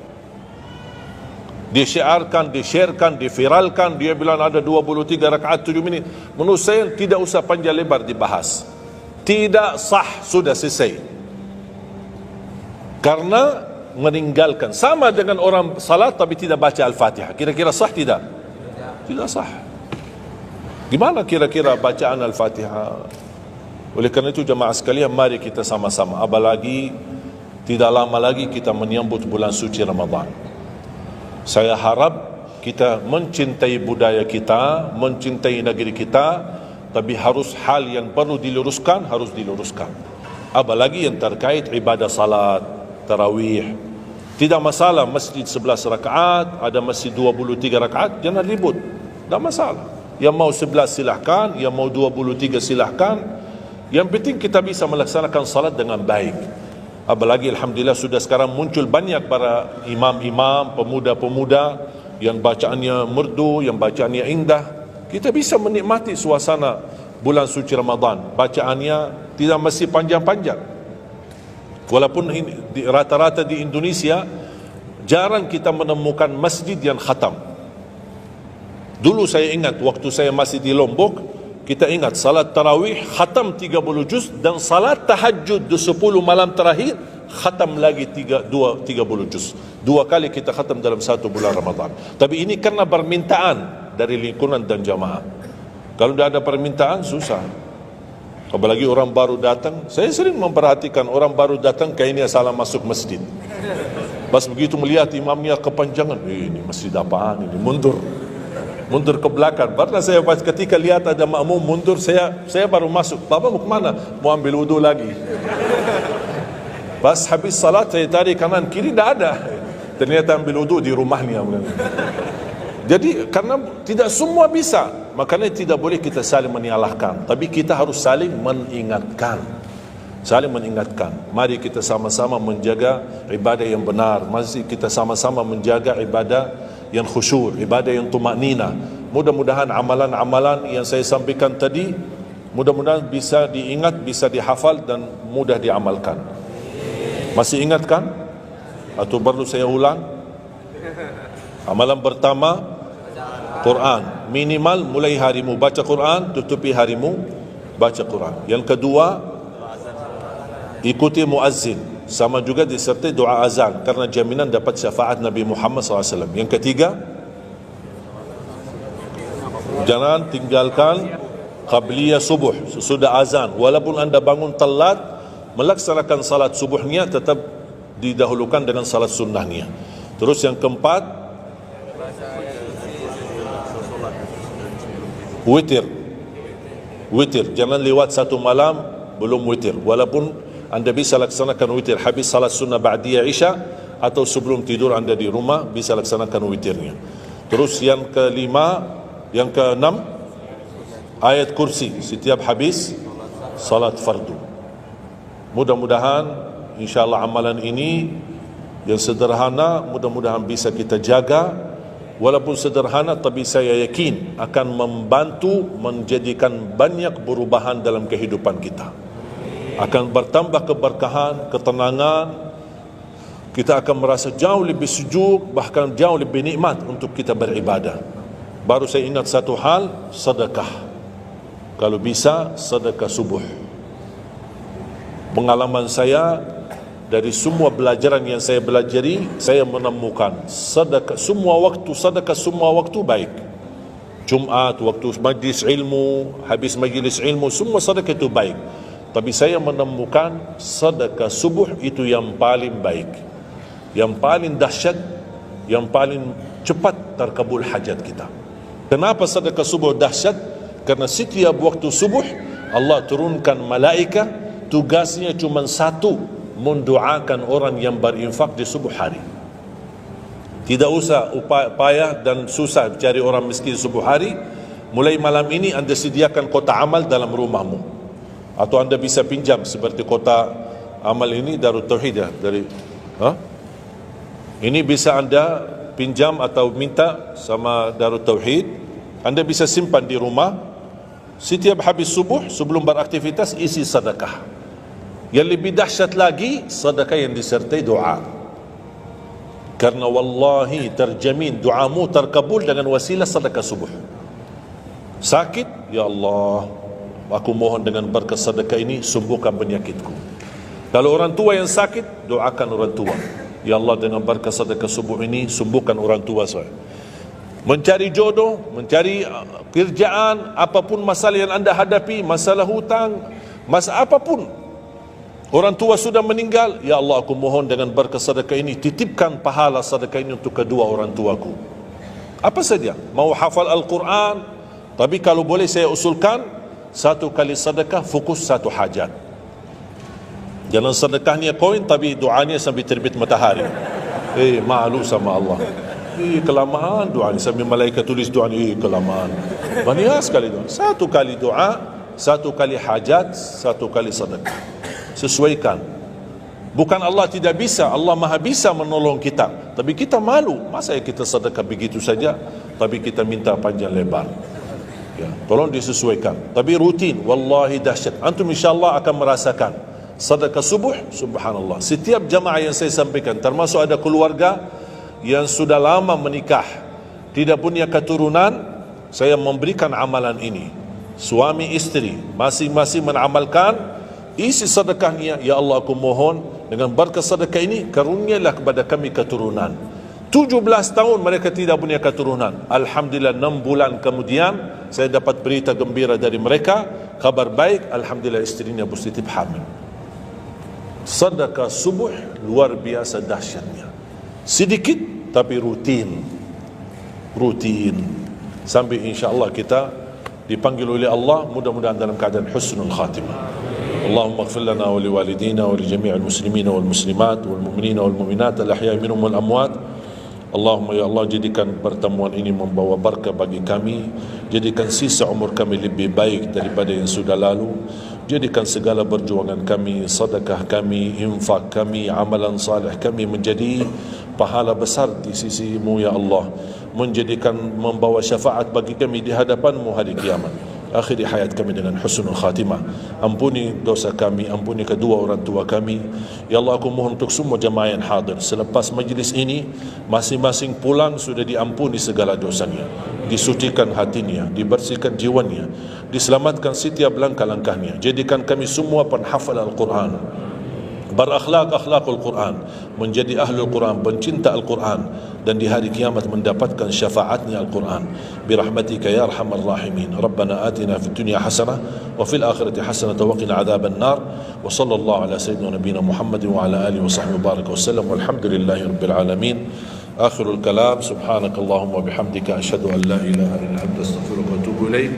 Disyiarkan, disyarekan, diviralkan, dia bilang ada 23 rakaat 7 minit. Menurut saya tidak usah panjang lebar dibahas. Tidak sah, sudah selesai. Karena meninggalkan, sama dengan orang salat tapi tidak baca Al-Fatihah. Kira-kira sah tidak? Tidak sah. Gimana kira-kira bacaan Al-Fatihah? Oleh kerana itu jemaah sekalian, mari kita sama-sama, apalagi tidak lama lagi kita menyambut bulan suci Ramadan. Saya harap kita mencintai budaya kita, mencintai negeri kita, tapi harus hal yang perlu diluruskan, harus diluruskan. Apalagi yang terkait ibadah salat, tarawih. Tidak masalah masjid 11 rakaat, ada masjid 23 rakaat, jangan ribut. Tidak masalah. Yang mau 11 silahkan, yang mau 23 silahkan. Yang penting kita bisa melaksanakan salat dengan baik. Apalagi alhamdulillah sudah sekarang muncul banyak para imam-imam, pemuda-pemuda yang bacaannya merdu, yang bacaannya indah. Kita bisa menikmati suasana bulan suci Ramadan. Bacaannya tidak mesti panjang-panjang. Walaupun rata-rata di Indonesia jarang kita menemukan masjid yang khatam. Dulu saya ingat waktu saya masih di Lombok, kita ingat salat tarawih khatam 30 juz, dan salat tahajud di 10 malam terakhir khatam lagi 30 juz. 2 kali kita khatam dalam 1 bulan Ramadan. Tapi ini karena permintaan dari lingkungan dan jamaah. Kalau tidak ada permintaan susah. Apalagi orang baru datang. Saya sering memperhatikan orang baru datang kayaknya salah masuk masjid. Pas begitu melihat imamnya kepanjangan, ini masjid apaan ini, mundur ke belakang. Pernah saya pas ketika lihat ada makmum mundur, saya baru masuk. Bapak mau kemana? Mau ambil wudu lagi. Pas habis salat saya tarik kanan kiri, tidak ada. Ternyata ambil wudu di rumahnya. Jadi karena tidak semua bisa, makanya tidak boleh kita saling menyalahkan, tapi kita harus saling mengingatkan. Saling mengingatkan. Mari kita sama-sama menjaga ibadah yang benar. Mari kita sama-sama menjaga ibadah yang khusyuk, ibadah yang tumakninah. Mudah-mudahan amalan-amalan yang saya sampaikan tadi, mudah-mudahan bisa diingat, bisa dihafal dan mudah diamalkan. Masih ingat kan? Atau perlu saya ulang? Amalan pertama, Quran. Minimal mulai harimu baca Quran, tutupi harimu baca Quran. Yang kedua, ikuti muazzin. Sama juga disertai doa azan, karena jaminan dapat syafaat Nabi Muhammad SAW. Yang ketiga, jangan tinggalkan qabliyah subuh sesudah azan. Walaupun anda bangun telat, melaksanakan salat subuhnya tetap didahulukan dengan salat sunnahnya. Terus yang keempat, Witir. Witir. Jangan lewat satu malam belum witir. Walaupun anda bisa laksanakan witir habis salat sunnah ba'diyah Isya atau sebelum tidur anda di rumah bisa laksanakan witirnya. Terus yang yang keenam, ayat kursi setiap habis salat fardu. Mudah-mudahan insyaAllah amalan ini yang sederhana mudah-mudahan bisa kita jaga. Walaupun sederhana, tapi saya yakin akan membantu menjadikan banyak perubahan dalam kehidupan kita. Akan bertambah keberkahan, ketenangan. Kita akan merasa jauh lebih sejuk, bahkan jauh lebih nikmat untuk kita beribadah. Baru saya ingat satu hal, sedekah. Kalau bisa, sedekah subuh. Pengalaman saya, dari semua pelajaran yang saya pelajari, saya menemukan sedekah semua waktu baik. Jumat, waktu majlis ilmu, habis majlis ilmu, semua sedekah itu baik. Tapi saya menemukan sedekah subuh itu yang paling baik, yang paling dahsyat, yang paling cepat terkabul hajat kita. Kenapa sedekah subuh dahsyat? Karena setiap waktu subuh Allah turunkan malaikat, tugasnya cuma satu, mendoakan orang yang berinfak di subuh hari. Tidak usah payah dan susah cari orang miskin subuh hari. Mulai malam ini anda sediakan kota amal dalam rumahmu, atau anda bisa pinjam seperti kota amal ini Darut Tauhid ya, ini bisa anda pinjam atau minta sama Darut Tauhid. Anda bisa simpan di rumah. Setiap habis subuh sebelum beraktivitas isi sedekah. Yang lebih dahsyat lagi, sedekah yang disertai doa. Karena wallahi terjamin doamu terkabul dengan wasilah sedekah subuh. Sakit, ya Allah, aku mohon dengan berkat sedekah ini sembuhkan penyakitku. Kalau orang tua yang sakit, doakan orang tua. Ya Allah, dengan berkat sedekah subuh ini sembuhkan orang tua saya. Mencari jodoh, mencari kerjaan, apapun masalah yang anda hadapi, masalah hutang, masalah apapun. Orang tua sudah meninggal, ya Allah, aku mohon dengan berkat sedekah ini titipkan pahala sedekah ini untuk kedua orang tuaku. Apa saja, mau hafal Al-Quran, tapi kalau boleh saya usulkan, satu kali sedekah fokus satu hajat. Jangan sedekahnya koin tapi doanya sampai terbit matahari. Malu sama Allah. Kelamaan doanya, sampai malaikat tulis doanya, kelamaan. Banyak sekali doa. Satu kali doa, satu kali hajat, satu kali sedekah. Sesuaikan. Bukan Allah tidak bisa, Allah maha bisa menolong kita, tapi kita malu. Masa kita sedekah begitu saja tapi kita minta panjang lebar ya, tolong disesuaikan. Tapi rutin, wallahi dahsyat. Antum insyaAllah akan merasakan sedekah subuh, subhanallah. Setiap jamaah yang saya sampaikan, termasuk ada keluarga yang sudah lama menikah, tidak punya keturunan, saya memberikan amalan ini. Suami istri masing-masing mengamalkan. Isi sedekahnya, ya Allah, aku mohon dengan berkat sedekah ini karunialah kepada kami keturunan. 17 tahun mereka tidak punya keturunan. Alhamdulillah 6 bulan kemudian saya dapat berita gembira dari mereka, kabar baik, alhamdulillah istrinya positif hamil. Sedekah subuh luar biasa dahsyatnya. Sedikit tapi rutin. Sampai insyaAllah kita dipanggil oleh Allah, mudah-mudahan dalam keadaan husnul khatimah. اللهم اغفر لنا ولوالدينا ولجميع المسلمين والمسلمات والمؤمنين والمؤمنات الأحياء منهم والأموات. Allahumma ya Allah, jadikan pertemuan ini membawa berkah bagi kami. Jadikan sisa umur kami lebih baik daripada yang sudah lalu. Jadikan segala perjuangan kami, sedekah kami, infak kami, amalan salih kami menjadi pahala besar di sisi-Mu ya Allah. Menjadikan membawa syafaat bagi kami di hadapan-Mu hari kiamat. Akhiri hayat kami dengan husnul khatimah. Ampuni dosa kami, ampuni kedua orang tua kami. Ya Allah, aku mohon untuk semua jemaah yang hadir, selepas majlis ini masing-masing pulang sudah diampuni segala dosanya, disucikan hatinya, dibersihkan jiwanya, diselamatkan setiap langkah-langkahnya. Jadikan kami semua penghafal Al-Quran, berakhlak-akhlakul Quran, menjadi ahlul Quran, pencinta Al-Quran, dan di hari kiamat mendapatkan syafaatnya Al-Quran. Birahmatika ya arhamar rahimin. Rabbana atina fid dunya hasanah wa fil akhirati hasanah wa qina adzaban nar. Wa sallallahu ala sayyidina nabiyina Muhammadin wa ala alihi wa sahbihi baraka wasallam. Walhamdulillahi rabbil alamin. Akhirul kalam, subhanakallahumma bihamdika asyhadu an la ilaha illa anta astaghfiruka wa atubu ilaik.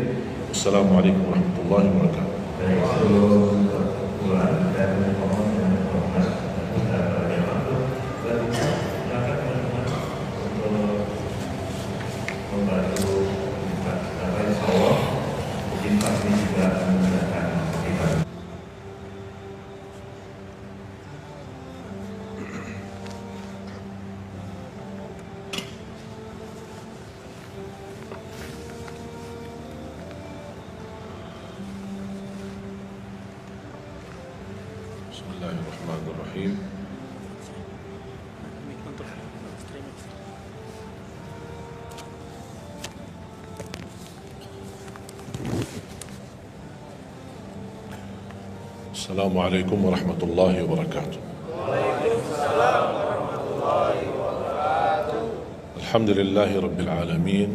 Assalamualaikum warahmatullahi wabarakatuh. Dari seluruh bulan dan mohon yang hormat kepada yang makhluk dan silakan teman-teman untuk membantu karena insya Allah mungkin pasti juga menggunakan kita. Bismillahirrahmanirrahim. Assalamualaikum warahmatullahi wabarakatuh. Waalaikumsalam warahmatullahi wabarakatuh. Alhamdulillahi rabbil alamin.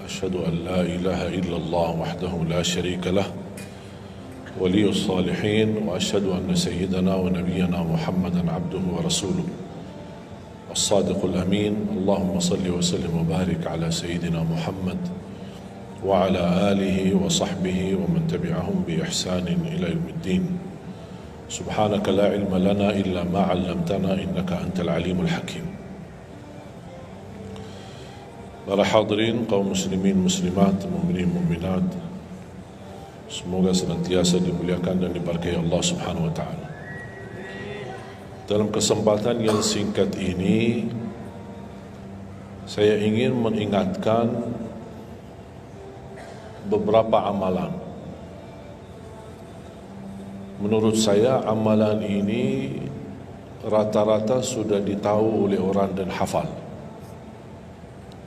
Asyhadu an la ilaha illallah wahdahu la syarika lah. ولي الصالحين وأشهد أن سيدنا ونبينا محمدا عبده ورسوله الصادق الأمين اللهم صل وسلم وبارك على سيدنا محمد وعلى آله وصحبه ومن تبعهم بإحسان إلى يوم الدين سبحانك لا علم لنا إلا ما علمتنا إنك أنت العليم الحكيم. Para hadirin kaum muslimin muslimat, mukminin mukminat, semoga senantiasa dimuliakan dan diberkahi Allah Subhanahu wa taala. Dalam kesempatan yang singkat ini saya ingin mengingatkan beberapa amalan. Menurut saya amalan ini rata-rata sudah ditahu oleh orang dan hafal.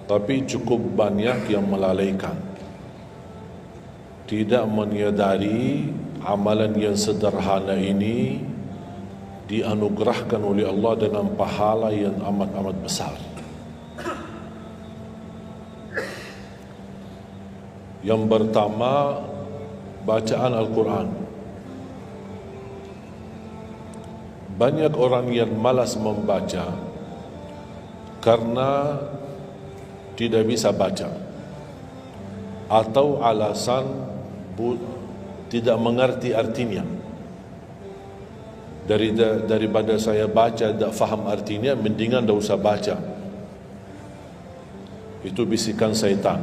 Tapi cukup banyak yang melalaikan, tidak menyadari amalan yang sederhana ini dianugerahkan oleh Allah dengan pahala yang amat-amat besar. Yang pertama, bacaan Al-Quran. Banyak orang yang malas membaca karena tidak bisa baca atau alasan tidak mengerti artinya. Daripada saya baca tak faham artinya, mendingan tak usah baca. Itu bisikan syaitan.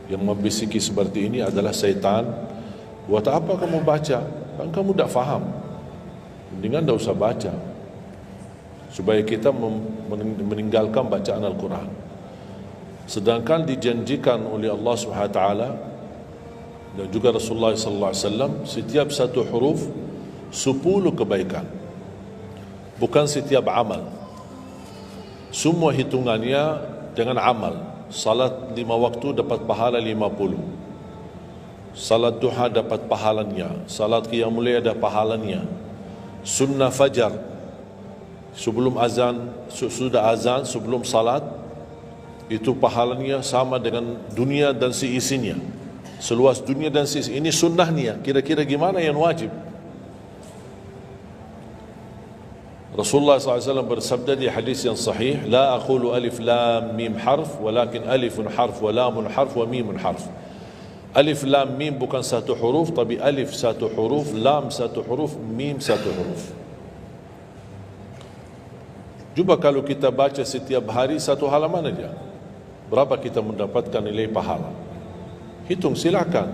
Yang membisiki seperti ini adalah syaitan. Buat apa kamu baca? Kan kamu tak faham. Mendingan tak usah baca, supaya kita meninggalkan bacaan Al-Quran. Sedangkan dijanjikan oleh Allah SWT dan juga Rasulullah SAW, setiap satu huruf 10 kebaikan, bukan setiap amal. Semua hitungannya dengan amal. Salat 5 waktu dapat pahala 50, salat duha dapat pahalanya, salat qiyamul lail ada pahalanya, sunnah fajar sebelum azan, sudah azan sebelum salat, itu pahalanya sama dengan dunia dan seisinya, seluas dunia dan seisinya. Ini sunnahnya. Kira-kira gimana yang wajib? Rasulullah SAW bersabda di hadis yang sahih, la aqulu alif lam mim harf, walakin alifun harf wa lamun harf wa mimun harf. Alif lam mim bukan satu huruf, tapi alif satu huruf, lam satu huruf, mim satu huruf. Cuba kalau kita baca setiap hari satu halaman aja, berapa kita mendapatkan nilai pahala? Hitung, silakan.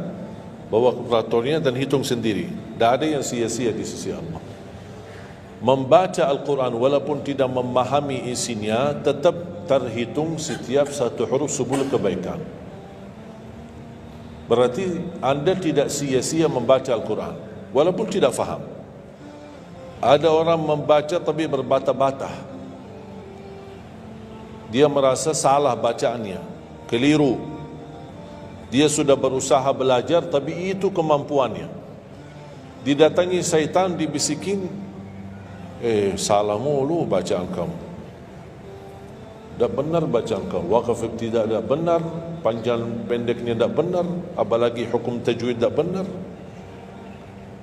Bawa kalkulatornya dan hitung sendiri. Tak ada yang sia-sia di sisi Allah. Membaca Al-Quran walaupun tidak memahami isinya, tetap terhitung setiap satu huruf 10 kebaikan. Berarti anda tidak sia-sia membaca Al-Quran walaupun tidak faham. Ada orang membaca tapi berbata-bata. Dia merasa salah bacaannya, keliru. Dia sudah berusaha belajar tapi itu kemampuannya. Didatangi syaitan, dibisikin, salah mulu bacaan kamu, tak benar bacaan kamu, wakaf tidak ada benar, panjang pendeknya tak benar, apalagi hukum tajwid tak benar.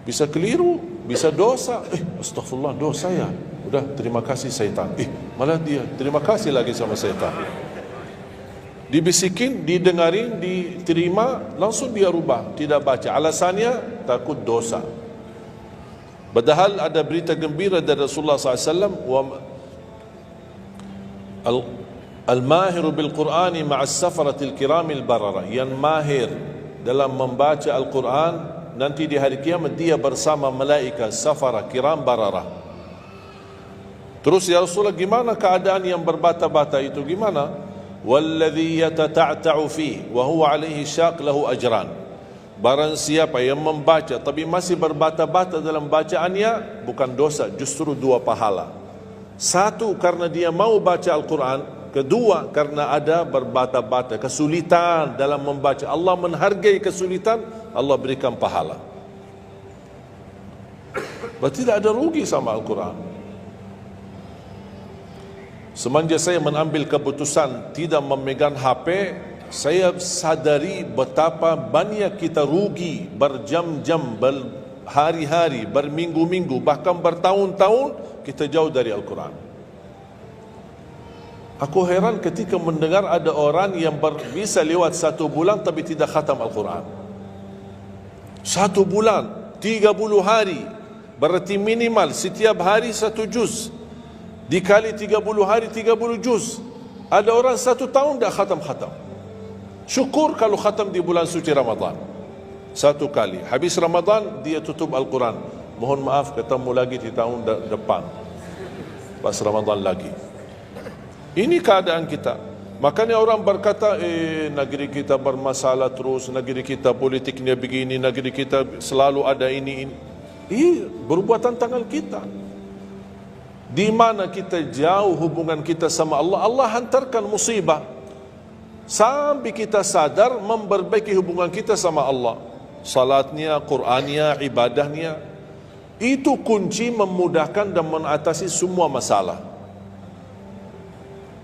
Bisa keliru, bisa dosa. Astaghfirullah, dosa ya. Udah, terima kasih syaitan. Malah dia terima kasih lagi sama syaitan. Dibisikin, didengarin, diterima, langsung dia rubah, tidak baca. Alasannya takut dosa. Padahal ada berita gembira dari Rasulullah SAW, al-mahiru bil-Qur'ani ma'as safaratil kiramil barara, yang mahir dalam membaca Al-Quran, nanti di hari kiamat dia bersama malaikat safara kiram barara. Terus ya Rasulullah, gimana keadaan yang berbata-bata itu, gimana? Walladhi yatata'ta'u fi wa huwa alaihi syaq lahu ajran. Barang siapa yang membaca tapi masih berbata-bata dalam bacaannya, bukan dosa, justru 2 pahala. 1 karena dia mau baca Al-Quran, kedua karena ada berbata-bata, kesulitan dalam membaca. Allah menghargai kesulitan, Allah berikan pahala. Berarti tidak ada rugi sama Al-Quran. Semenjak saya mengambil keputusan tidak memegang HP, saya sadari betapa banyak kita rugi berjam-jam, berhari-hari, berminggu-minggu, bahkan bertahun-tahun kita jauh dari Al-Quran. Aku heran ketika mendengar ada orang yang bisa lewat 1 bulan tapi tidak khatam Al-Quran. 1 bulan, 30 hari, berarti minimal setiap hari 1 juz. Dikali 30 hari 30 juz. Ada orang 1 tahun tak khatam-khatam. Syukur kalau khatam di bulan suci Ramadan 1 kali. Habis Ramadan dia tutup Al-Quran. Mohon maaf, ketemu lagi di tahun depan pas Ramadan lagi. Ini keadaan kita. Makanya orang berkata, negeri kita bermasalah terus, negeri kita politiknya begini, negeri kita selalu ada ini. Perbuatan tangan kita. Di mana kita jauh hubungan kita sama Allah, Allah hantarkan musibah sampai kita sadar memperbaiki hubungan kita sama Allah. Salatnya, Qur'annya, ibadahnya, itu kunci memudahkan dan mengatasi semua masalah.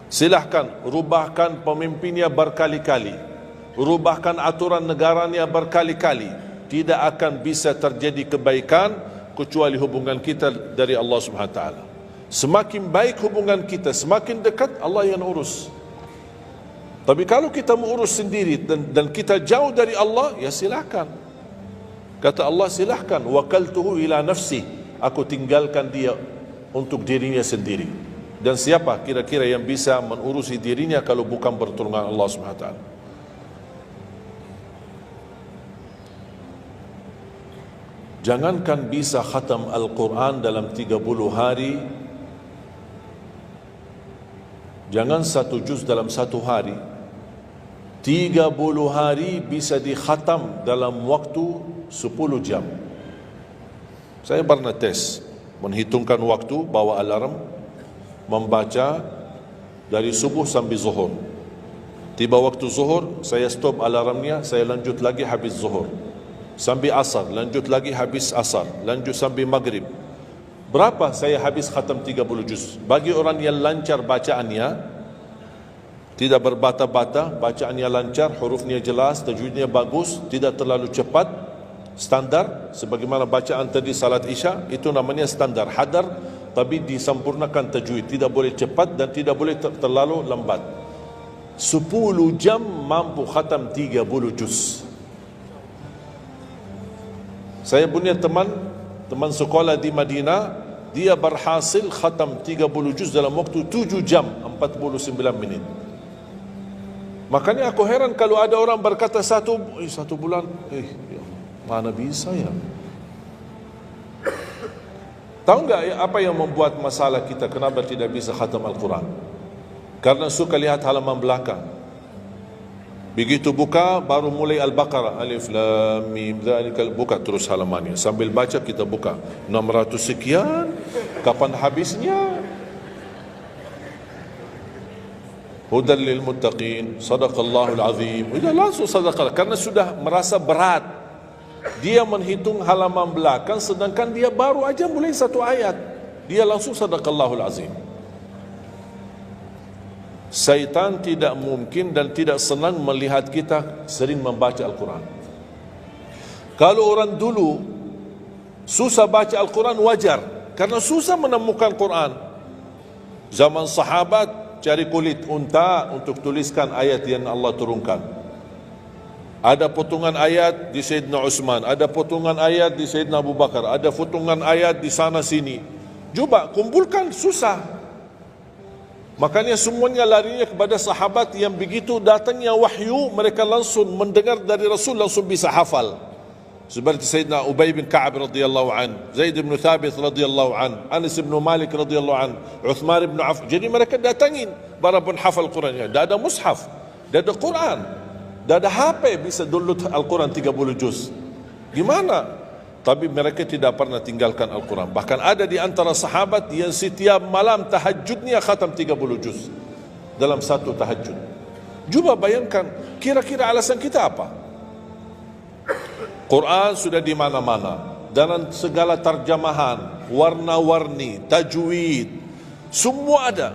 Silahkan rubahkan pemimpinnya berkali-kali, rubahkan aturan negaranya berkali-kali, tidak akan bisa terjadi kebaikan kecuali hubungan kita dari Allah Subhanahu Wa Taala. Semakin baik hubungan kita, semakin dekat, Allah yang urus. Tapi kalau kita mengurus sendiri dan kita jauh dari Allah, ya silakan. Kata Allah, silahkan. Wakaltuhu ila nafsi, aku tinggalkan dia untuk dirinya sendiri. Dan siapa kira-kira yang bisa mengurusi dirinya kalau bukan pertolongan Allah SWT? Jangankan bisa khatam Al-Quran dalam 30 hari, jangan 1 juz dalam 1 hari, 30 hari bisa dikhatam dalam waktu 10 jam. Saya pernah tes, menghitungkan waktu, bawa alarm, membaca dari subuh sampai zuhur. Tiba waktu zuhur, saya stop alarmnya, saya lanjut lagi habis zuhur. Sampai asar, lanjut lagi habis asar, lanjut sampai maghrib. Berapa saya habis khatam 30 juz? Bagi orang yang lancar bacaannya, tidak berbata-bata, bacaannya lancar, hurufnya jelas, tajwidnya bagus, tidak terlalu cepat, standar, sebagaimana bacaan tadi salat Isya, itu namanya standar, hadar, tapi disempurnakan tajwid, tidak boleh cepat dan tidak boleh terlalu lambat. 10 jam mampu khatam 30 juz. Saya punya teman sekolah di Madinah, dia berhasil khatam 30 juz dalam waktu 7 jam 49 menit. Makanya aku heran kalau ada orang berkata 1 bulan, mana bisa ya? Tahu enggak apa yang membuat masalah kita, kenapa tidak bisa khatam Al-Quran? Karena suka lihat halaman belakang. Begitu buka, baru mulai Al-Baqarah, Alif Lam Mim Dzalikal, buka terus halamannya. Sambil baca kita buka 600 sekian, kapan habisnya? Hudan lil muttaqin, sadaqallahul azim. Sudah langsung sadaqah, karena sudah merasa berat. Dia menghitung halaman belakang, sedangkan dia baru aja mulai 1 ayat, dia langsung sadaqallahul azim. Syaitan tidak mungkin dan tidak senang melihat kita sering membaca Al-Quran. Kalau orang dulu susah baca Al-Quran, wajar, karena susah menemukan Quran. Zaman sahabat cari kulit unta untuk tuliskan ayat yang Allah turunkan. Ada potongan ayat di Sayyidina Utsman, ada potongan ayat di Sayyidina Abu Bakar, ada potongan ayat di sana sini. Cuba kumpulkan, susah. Makanya semuanya larinya kepada sahabat yang begitu datangnya wahyu, mereka langsung mendengar dari Rasul, langsung bisa hafal. Seperti Sayyidina Ubay bin Ka'ab radhiyallahu an, Zaid bin Thabit radhiyallahu an, Anas bin Malik radhiyallahu an, Uthman bin Affan. Jadi mereka datangin para penghafal Quran. Dah ada mushaf, dah ada Quran, dah ada HP bisa download Al-Quran 30 juz. Gimana? Tapi mereka tidak pernah tinggalkan Al-Quran. Bahkan ada di antara sahabat yang setiap malam tahajudnya khatam 30 juz dalam satu tahajud. Cuba bayangkan, kira-kira alasan kita apa? Quran sudah di mana-mana, dalam segala terjemahan, warna-warni, tajwid, semua ada.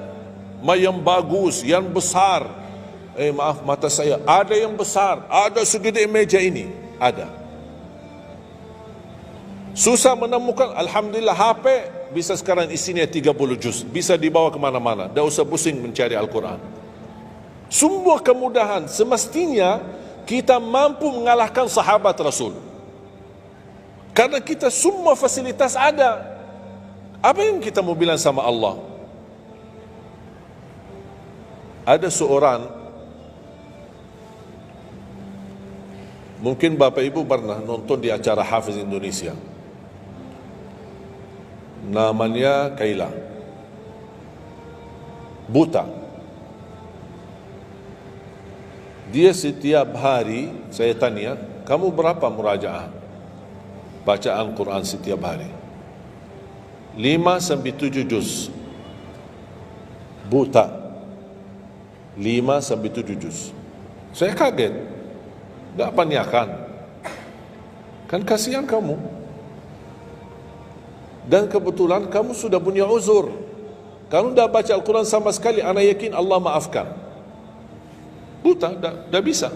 Yang bagus, yang besar. Maaf, mata saya, ada yang besar, ada segede meja ini, ada. Susah menemukan, alhamdulillah HP bisa sekarang isinya 30 juz, bisa dibawa kemana-mana, tak usah pusing mencari Al-Quran. Semua kemudahan, semestinya kita mampu mengalahkan sahabat Rasul, karena kita semua fasilitas ada. Apa yang kita mau bilang sama Allah? Ada seorang, mungkin Bapak Ibu pernah nonton di acara Hafiz Indonesia, namanya Kaila, buta. Dia setiap hari, saya tanya, kamu berapa murajaah bacaan Quran setiap hari? 5 sampai 7 juz. Buta, 5 sampai 7 juz. Saya kaget, tak panyakan, kan kasihan kamu. Dan kebetulan kamu sudah punya uzur, kamu dah baca Al-Quran sama sekali, ana yakin Allah maafkan. Buta, dah bisa.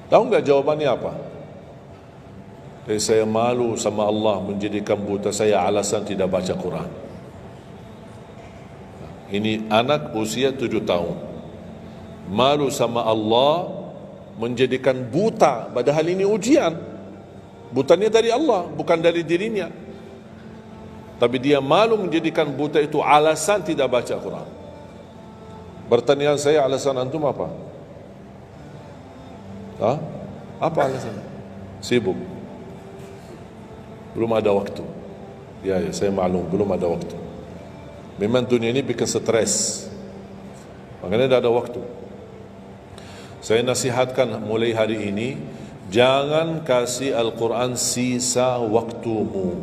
Tahu enggak jawabannya apa? Saya malu sama Allah menjadikan buta saya alasan tidak baca Quran. Ini anak usia 7 tahun. Malu sama Allah menjadikan buta, padahal ini ujian. Butanya dari Allah, bukan dari dirinya. Tapi dia malu menjadikan buta itu alasan tidak baca Quran. Pertanyaan saya, alasan antum apa? Apa alasan? Sibuk, belum ada waktu. Ya, saya maklum, belum ada waktu. Memang dunia ini bikin stres, makanya tidak ada waktu. Saya nasihatkan mulai hari ini, jangan kasih Al-Quran sisa waktumu.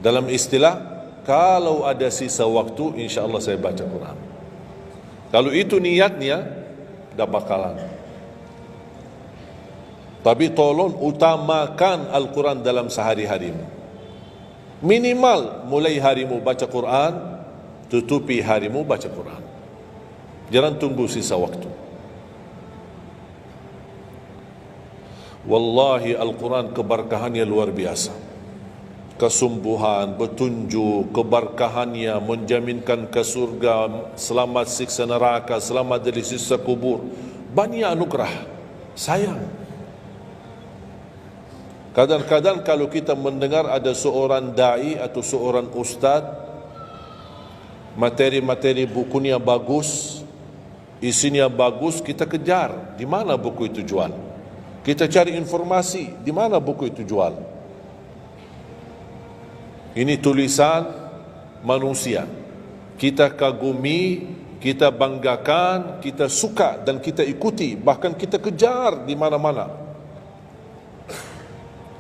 Dalam istilah, kalau ada sisa waktu, insya Allah saya baca Quran. Kalau itu niatnya, dah bakalan. Tapi tolong utamakan Al-Quran dalam sehari-harimu. Minimal mulai harimu baca Quran, tutupi harimu baca Quran. Jangan tunggu sisa waktu. Wallahi Al-Quran keberkahannya luar biasa. Kesumbuhan, petunjuk, keberkahannya menjaminkan ke surga, selamat siksa neraka, selamat dari siksa kubur. Banyak anugerah. Sayang, kadang-kadang kalau kita mendengar ada seorang da'i atau seorang ustaz, materi-materi bukunya bagus, isinya bagus, kita kejar. Di mana buku itu jual? Kita cari informasi, di mana buku itu jual? Ini tulisan manusia. Kita kagumi, kita banggakan, kita suka dan kita ikuti, bahkan kita kejar di mana-mana.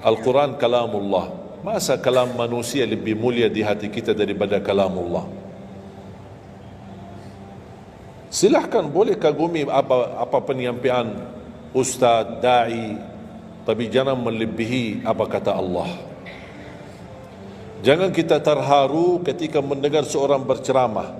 Al-Quran kalamullah. Masa kalam manusia lebih mulia di hati kita daripada kalamullah? Silahkan, boleh kagumi apa penyampaian ustaz, da'i, tapi jangan melebihi apa kata Allah. Jangan kita terharu ketika mendengar seorang berceramah,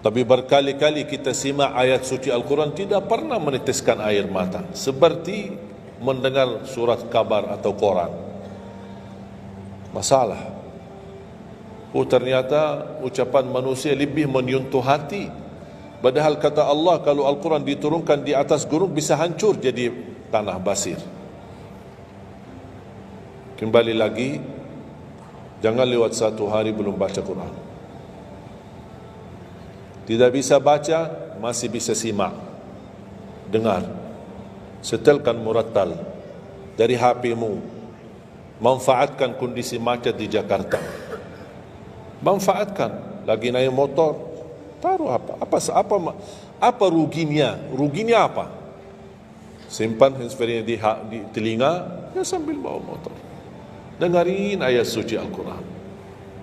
tapi berkali-kali kita simak ayat suci Al-Quran tidak pernah meneteskan air mata, seperti mendengar surat kabar atau koran. Masalah. Oh, ternyata ucapan manusia lebih menyentuh hati. Padahal kata Allah, kalau Al-Quran diturunkan di atas gunung bisa hancur jadi tanah basir. Kembali lagi, jangan lewat satu hari belum baca Quran. Tidak bisa baca, masih bisa simak, dengar, setelkan murattal dari HP-mu. Manfaatkan kondisi macet di Jakarta. Manfaatkan. Lagi naik motor, taruh apa ruginya? Ruginya apa? Simpan handsfree di telinga, ya sambil bawa motor. Dengarin ayat suci Al-Quran.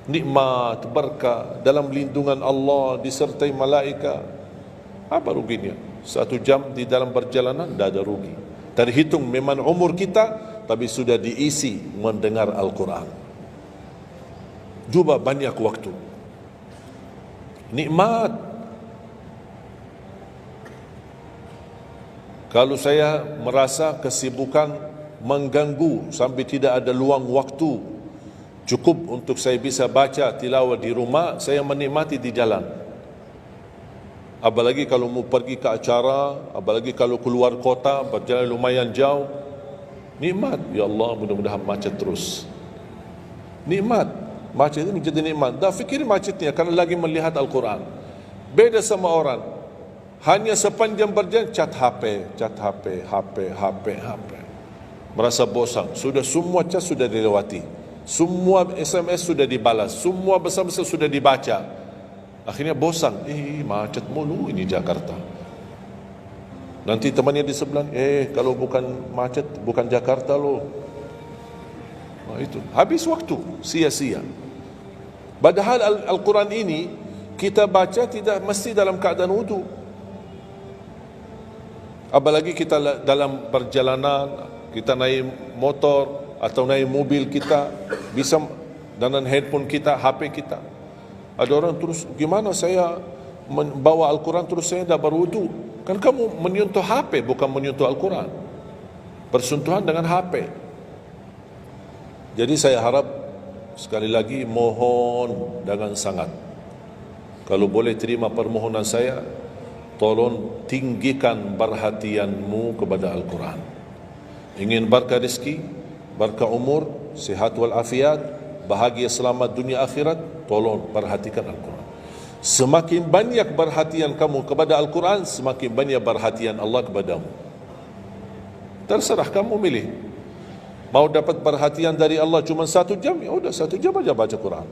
Nikmat, berkah, dalam lindungan Allah, disertai malaikat. Apa ruginya? 1 jam di dalam perjalanan, tidak ada rugi. Terhitung memang umur kita, tapi sudah diisi mendengar Al-Quran. Juga banyak waktu. Nikmat. Kalau saya merasa kesibukan mengganggu sampai tidak ada luang waktu cukup untuk saya bisa baca tilawah di rumah, saya menikmati di jalan. Apalagi kalau mau pergi ke acara, apalagi kalau keluar kota, berjalan lumayan jauh, nikmat. Ya Allah, mudah-mudahan macet terus. Nikmat. Macet itu menjadi nikmat. Dah fikir macetnya karena lagi melihat Al-Quran. Beda sama orang, hanya sepanjang berjalan cat HP, merasa bosan. Sudah semua cat sudah dilewati, semua SMS sudah dibalas, semua besar-besar sudah dibaca. Akhirnya bosan. Macet mulu ini Jakarta. Nanti temannya di sebelah, kalau bukan macet, bukan Jakarta loh. Nah, itu habis waktu, sia-sia. Padahal Al-Quran ini kita baca tidak mesti dalam keadaan wudu. Apalagi kita dalam perjalanan, kita naik motor atau naik mobil, kita bisa dengan handphone kita, HP kita. Ada orang terus, gimana saya membawa Al-Quran terus saya tidak berwudu? Kan kamu menyentuh HP, bukan menyentuh Al-Quran. Persentuhan dengan HP. Jadi saya harap, sekali lagi mohon dengan sangat, kalau boleh terima permohonan saya, tolong tinggikan perhatianmu kepada Al-Quran. Ingin berkah rezeki, berkah umur, sihat wal afiat, bahagia selamat dunia akhirat, tolong perhatikan Al-Quran. Semakin banyak perhatian kamu kepada Al-Quran, semakin banyak perhatian Allah kepadamu. Terserah kamu milih. Mau dapat perhatian dari Allah cuma 1 jam, ya udah 1 jam aja baca Quran.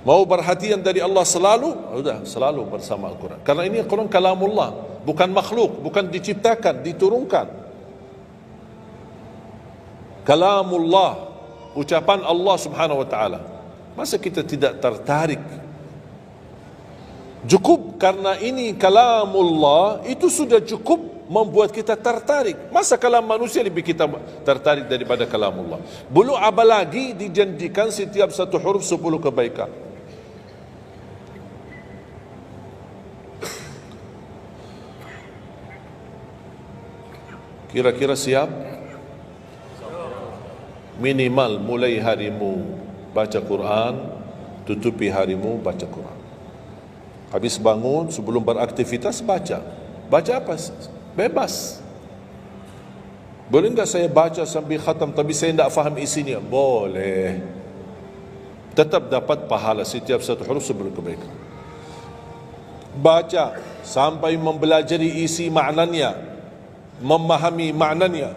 Mau perhatian dari Allah selalu, udah selalu bersama Al-Quran. Karena ini Al-Quran kalamullah, bukan makhluk, bukan diciptakan, diturunkan. Kalamullah, ucapan Allah subhanahu wa ta'ala. Masa kita tidak tertarik? Cukup karena ini kalamullah, itu sudah cukup membuat kita tertarik. Masa kalam manusia lebih kita tertarik daripada kalamullah? Belum apalagi dijanjikan setiap satu huruf 10 kebaikan. Kira-kira siap? Minimal mulai harimu baca Quran, tutupi harimu baca Quran. Habis bangun, sebelum beraktivitas baca. Baca apa? Bebas. Boleh enggak saya baca sambil khatam tapi saya tidak faham isinya? Boleh. Tetap dapat pahala setiap satu huruf 10 kebaikan. Baca sampai mempelajari isi maknanya, memahami maknanya,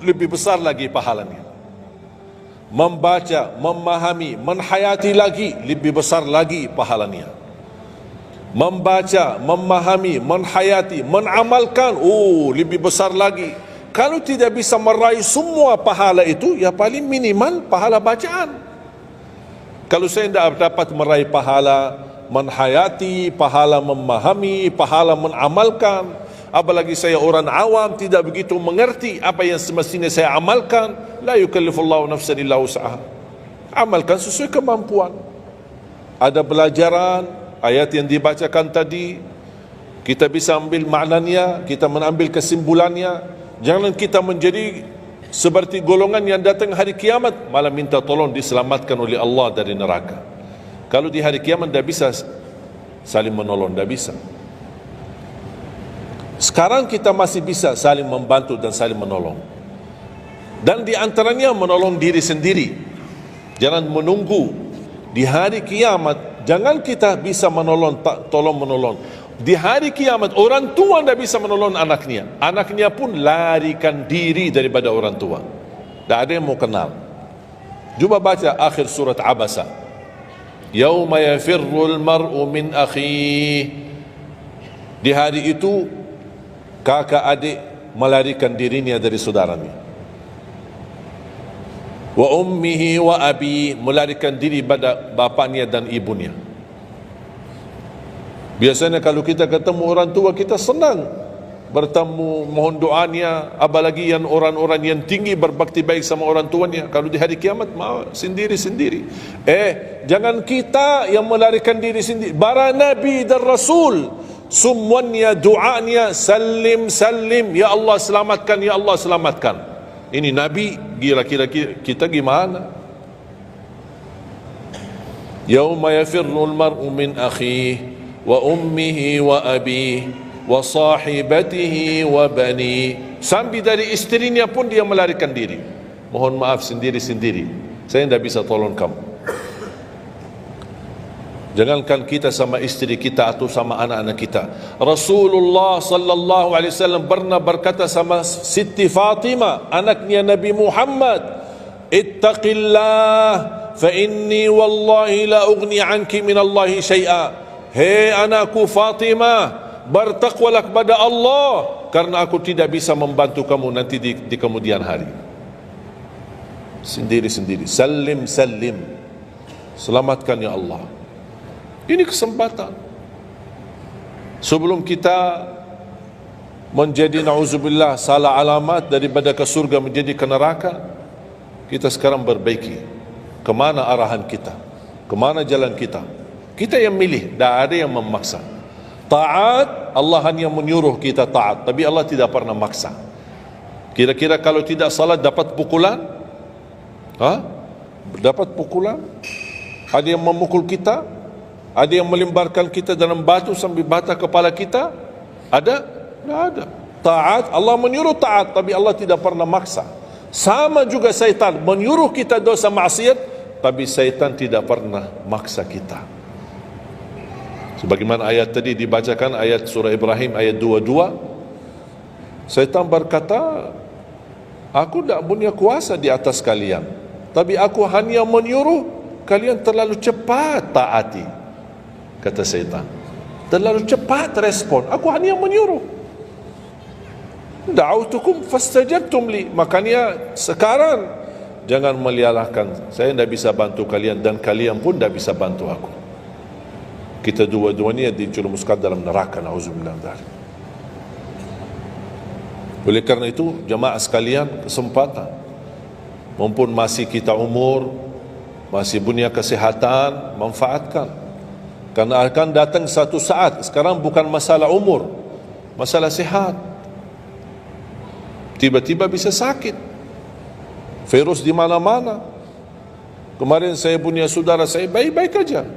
lebih besar lagi pahalanya. Membaca, memahami, menhayati lagi, lebih besar lagi pahalanya. Membaca, memahami, menhayati, menamalkan, lebih besar lagi. Kalau tidak bisa meraih semua pahala itu, ya paling minimal pahala bacaan. Kalau saya tidak dapat meraih pahala menhayati, pahala memahami, pahala menamalkan, apalagi saya orang awam tidak begitu mengerti apa yang semestinya saya amalkan, la yukallifullahu nafsan illa wus'aha. Amalkan sesuai kemampuan. Ada pelajaran ayat yang dibacakan tadi, kita bisa ambil maknanya, kita mengambil kesimpulannya. Jangan kita menjadi seperti golongan yang datang hari kiamat malah minta tolong diselamatkan oleh Allah dari neraka. Kalau di hari kiamat tidak bisa saling menolong, tidak bisa. Sekarang kita masih bisa saling membantu dan saling menolong. Dan di antaranya menolong diri sendiri. Jangan menunggu di hari kiamat. Jangan kita bisa menolong, tolong menolong. Di hari kiamat orang tua tidak bisa menolong anaknya. Anaknya pun larikan diri daripada orang tua. Tak ada yang mau kenal. Cuba baca akhir surat Abasa. Yauma yafirrul mar'u min akhihi. Di hari itu kakak adik melarikan dirinya dari saudaranya. Wa ummihi wa abi, melarikan diri pada bapaknya dan ibunya. Biasanya kalau kita ketemu orang tua, kita senang bertemu, mohon doanya. Apalagi yang orang-orang yang tinggi berbakti baik sama orang tuanya. Kalau di hari kiamat mau sendiri-sendiri. Jangan kita yang melarikan diri sendiri. Para nabi dan rasul semuanya doanya salim salim, ya Allah selamatkan, ya Allah selamatkan. Ini nabi, kira-kira kita gimana? Yauma yafirrul mar'u min akhihi wa ummihi wa abihi wa sahibatihi wa bani. Sampai dari istrinya pun dia melarikan diri. Mohon maaf, sendiri-sendiri. Saya tidak bisa tolong kamu. Jangankan kita sama istri kita atau sama anak-anak kita. Rasulullah sallallahu alaihi wasallam pernah berkata sama Siti Fatimah, anaknya Nabi Muhammad, ittaqillah fa inni wallahi la ugni anki min Allahi syai'a. Hei anakku Fatimah, bertakwalah kepada Allah, karena aku tidak bisa membantu kamu nanti di kemudian hari. Sendiri-sendiri. Salim salim. Selamatkan ya Allah. Ini kesempatan. Sebelum kita menjadi na'udzubillah salah alamat daripada ke surga menjadi ke neraka, kita sekarang perbaiki kemana arahan kita, kemana jalan kita. Kita yang milih, tidak ada yang memaksa. Taat, Allah hanya menyuruh kita taat, tapi Allah tidak pernah maksa. Kira-kira kalau tidak salat dapat pukulan? Dapat pukulan? Ada yang memukul kita? Ada yang melemparkan kita dalam batu sambil bata kepala kita? Ada? Tidak ada. Taat, Allah menyuruh taat, tapi Allah tidak pernah maksa. Sama juga syaitan, menyuruh kita dosa maksiat, tapi syaitan tidak pernah maksa kita. Sebagaimana ayat tadi dibacakan, ayat surah Ibrahim ayat 22. Syaitan berkata, aku tidak punya kuasa di atas kalian, tapi aku hanya menyuruh kalian terlalu cepat taati. Kata syaitan, terlalu cepat respon, aku hanya menyuruh. Da'autukum fastajabtum li. Makanya sekarang jangan melialahkan, saya tidak bisa bantu kalian dan kalian pun tidak bisa bantu aku. Kita dua-duanya dijerumuskan dalam neraka, na'udzubillah dzalik. Oleh karena itu jemaah sekalian, kesempatan, mumpun masih kita umur, masih punya kesehatan, manfaatkan. Karena akan datang satu saat, sekarang bukan masalah umur, masalah sehat. Tiba-tiba bisa sakit, virus di mana-mana. Kemarin saya punya saudara saya baik-baik aja,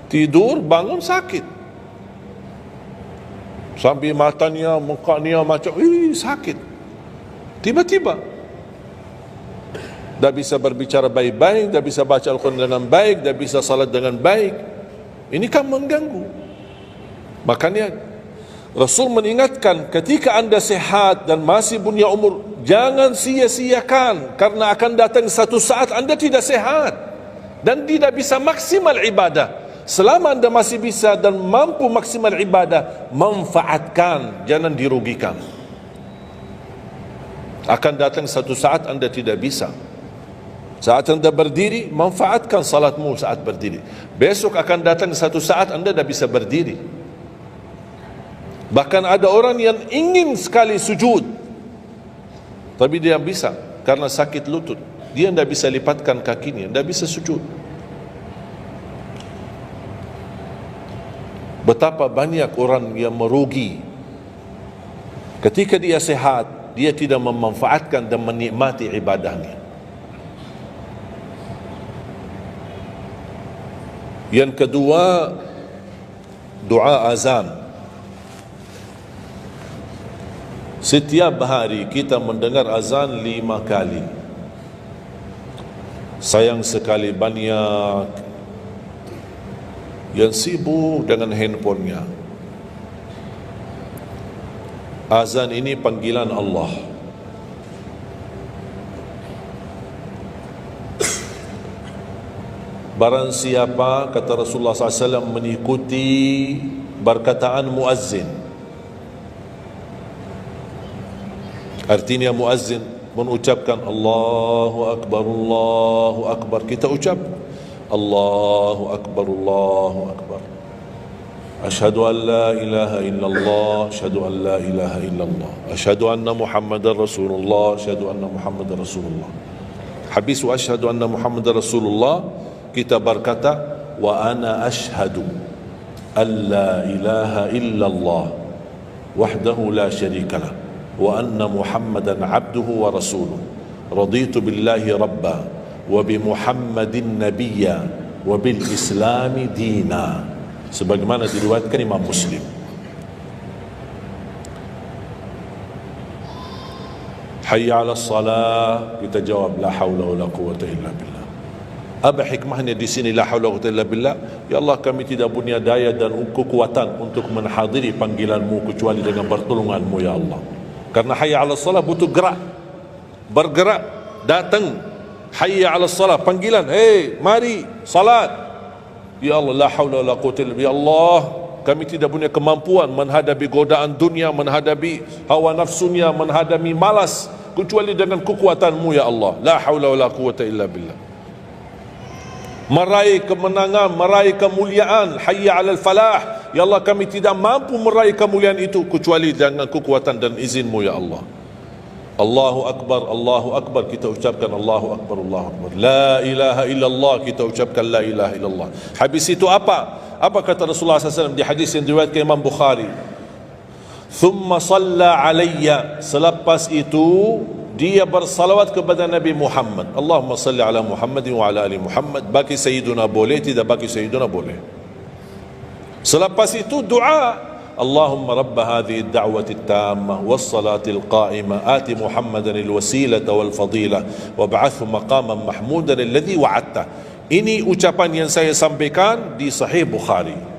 tidur bangun sakit, sampai matanya, mukanya macam sakit. Tiba-tiba dah bisa berbicara baik-baik, dah bisa baca Al-Quran dengan baik, dah bisa salat dengan baik. Ini kan mengganggu. Makanya Rasul mengingatkan, ketika anda sehat dan masih punya umur, jangan sia-siakan, karena akan datang satu saat anda tidak sehat dan tidak bisa maksimal ibadah. Selama anda masih bisa dan mampu maksimal ibadah, manfaatkan, jangan dirugikan. Akan datang satu saat anda tidak bisa. Saat anda berdiri, manfaatkan salatmu saat berdiri. Besok akan datang satu saat anda tidak bisa berdiri. Bahkan ada orang yang ingin sekali sujud, tapi dia bisa karena sakit lutut. Dia tidak bisa lipatkan kakinya, tidak bisa sujud. Betapa banyak orang yang merugi ketika dia sehat, dia tidak memanfaatkan dan menikmati ibadahnya. Yang kedua, doa azan. Setiap hari kita mendengar azan 5 kali. Sayang sekali banyak yang sibuk dengan handphonenya. Azan ini panggilan Allah. Barang siapa, kata Rasulullah SAW, mengikuti perkataan muazzin, artinya muazzin mengucapkan Allahu Akbar, Allahu Akbar, kita ucap Allahu Akbar, Allahu Akbar, asyhadu an la ilaha illallah, asyhadu an la ilaha illallah, asyhadu anna Muhammadar Rasulullah, asyhadu anna Muhammadar Rasulullah. Habis wa asyhadu anna Muhammadar Rasulullah, kita berkata wa ana asyhadu an la ilaha illallah wahdahu la syarikalah wa anna Muhammadan abduhu wa rasuluh, raditu billahi rabba wa bi Muhammadin nabiyya wa bil islami dina, sebagaimana diriwayatkan Imam Muslim. Hayya 'ala salah, kita jawab la haula wala quwwata illa billah. Apa hikmahnya di sini la haula wala quwwata illa billah? Ya Allah, kami tidak punya daya dan kekuatan untuk menghadiri panggilan-Mu kecuali dengan pertolongan-Mu ya Allah. Karena hayya 'ala salah butuh gerak, bergerak, datang. Hayya 'ala salah, panggilan, hey mari salat. Ya Allah, la haula wala quwwata illa billah. Ya Allah, kami tidak punya kemampuan menghadapi godaan dunia, menghadapi hawa nafsunya, menghadapi malas kecuali dengan kekuatan-Mu ya Allah. La haula wala quwwata illa billah. Meraih kemenangan, meraih kemuliaan, hayya 'alal falah. Ya Allah, kami tidak mampu meraih kemuliaan itu kecuali dengan kekuatan dan izin-Mu ya Allah. Allahu Akbar, Allahu Akbar, kita ucapkan Allahu Akbar, Allahu Akbar. La ilaha illallah, kita ucapkan la ilaha illallah. Habis itu apa? Apa kata Rasulullah SAW di hadis yang diriwayatkan Imam Bukhari? Thumma salla alayya, selepas itu dia bersalawat kepada Nabi Muhammad. Allahumma salli ala Muhammadin wa ala ali Muhammad. Bagi Sayyiduna boleh, tidak bagi Sayyiduna boleh. Selepas itu doa, Allahumma rabba hadhihi ad-da'wati at-tammah was-salati al-qa'imah ati Muhammadan al-wasilata wal-fadilah wab'athhu maqaman mahmudan alladhi wa'adta. Ini ucapan yang saya sampaikan di Sahih Bukhari.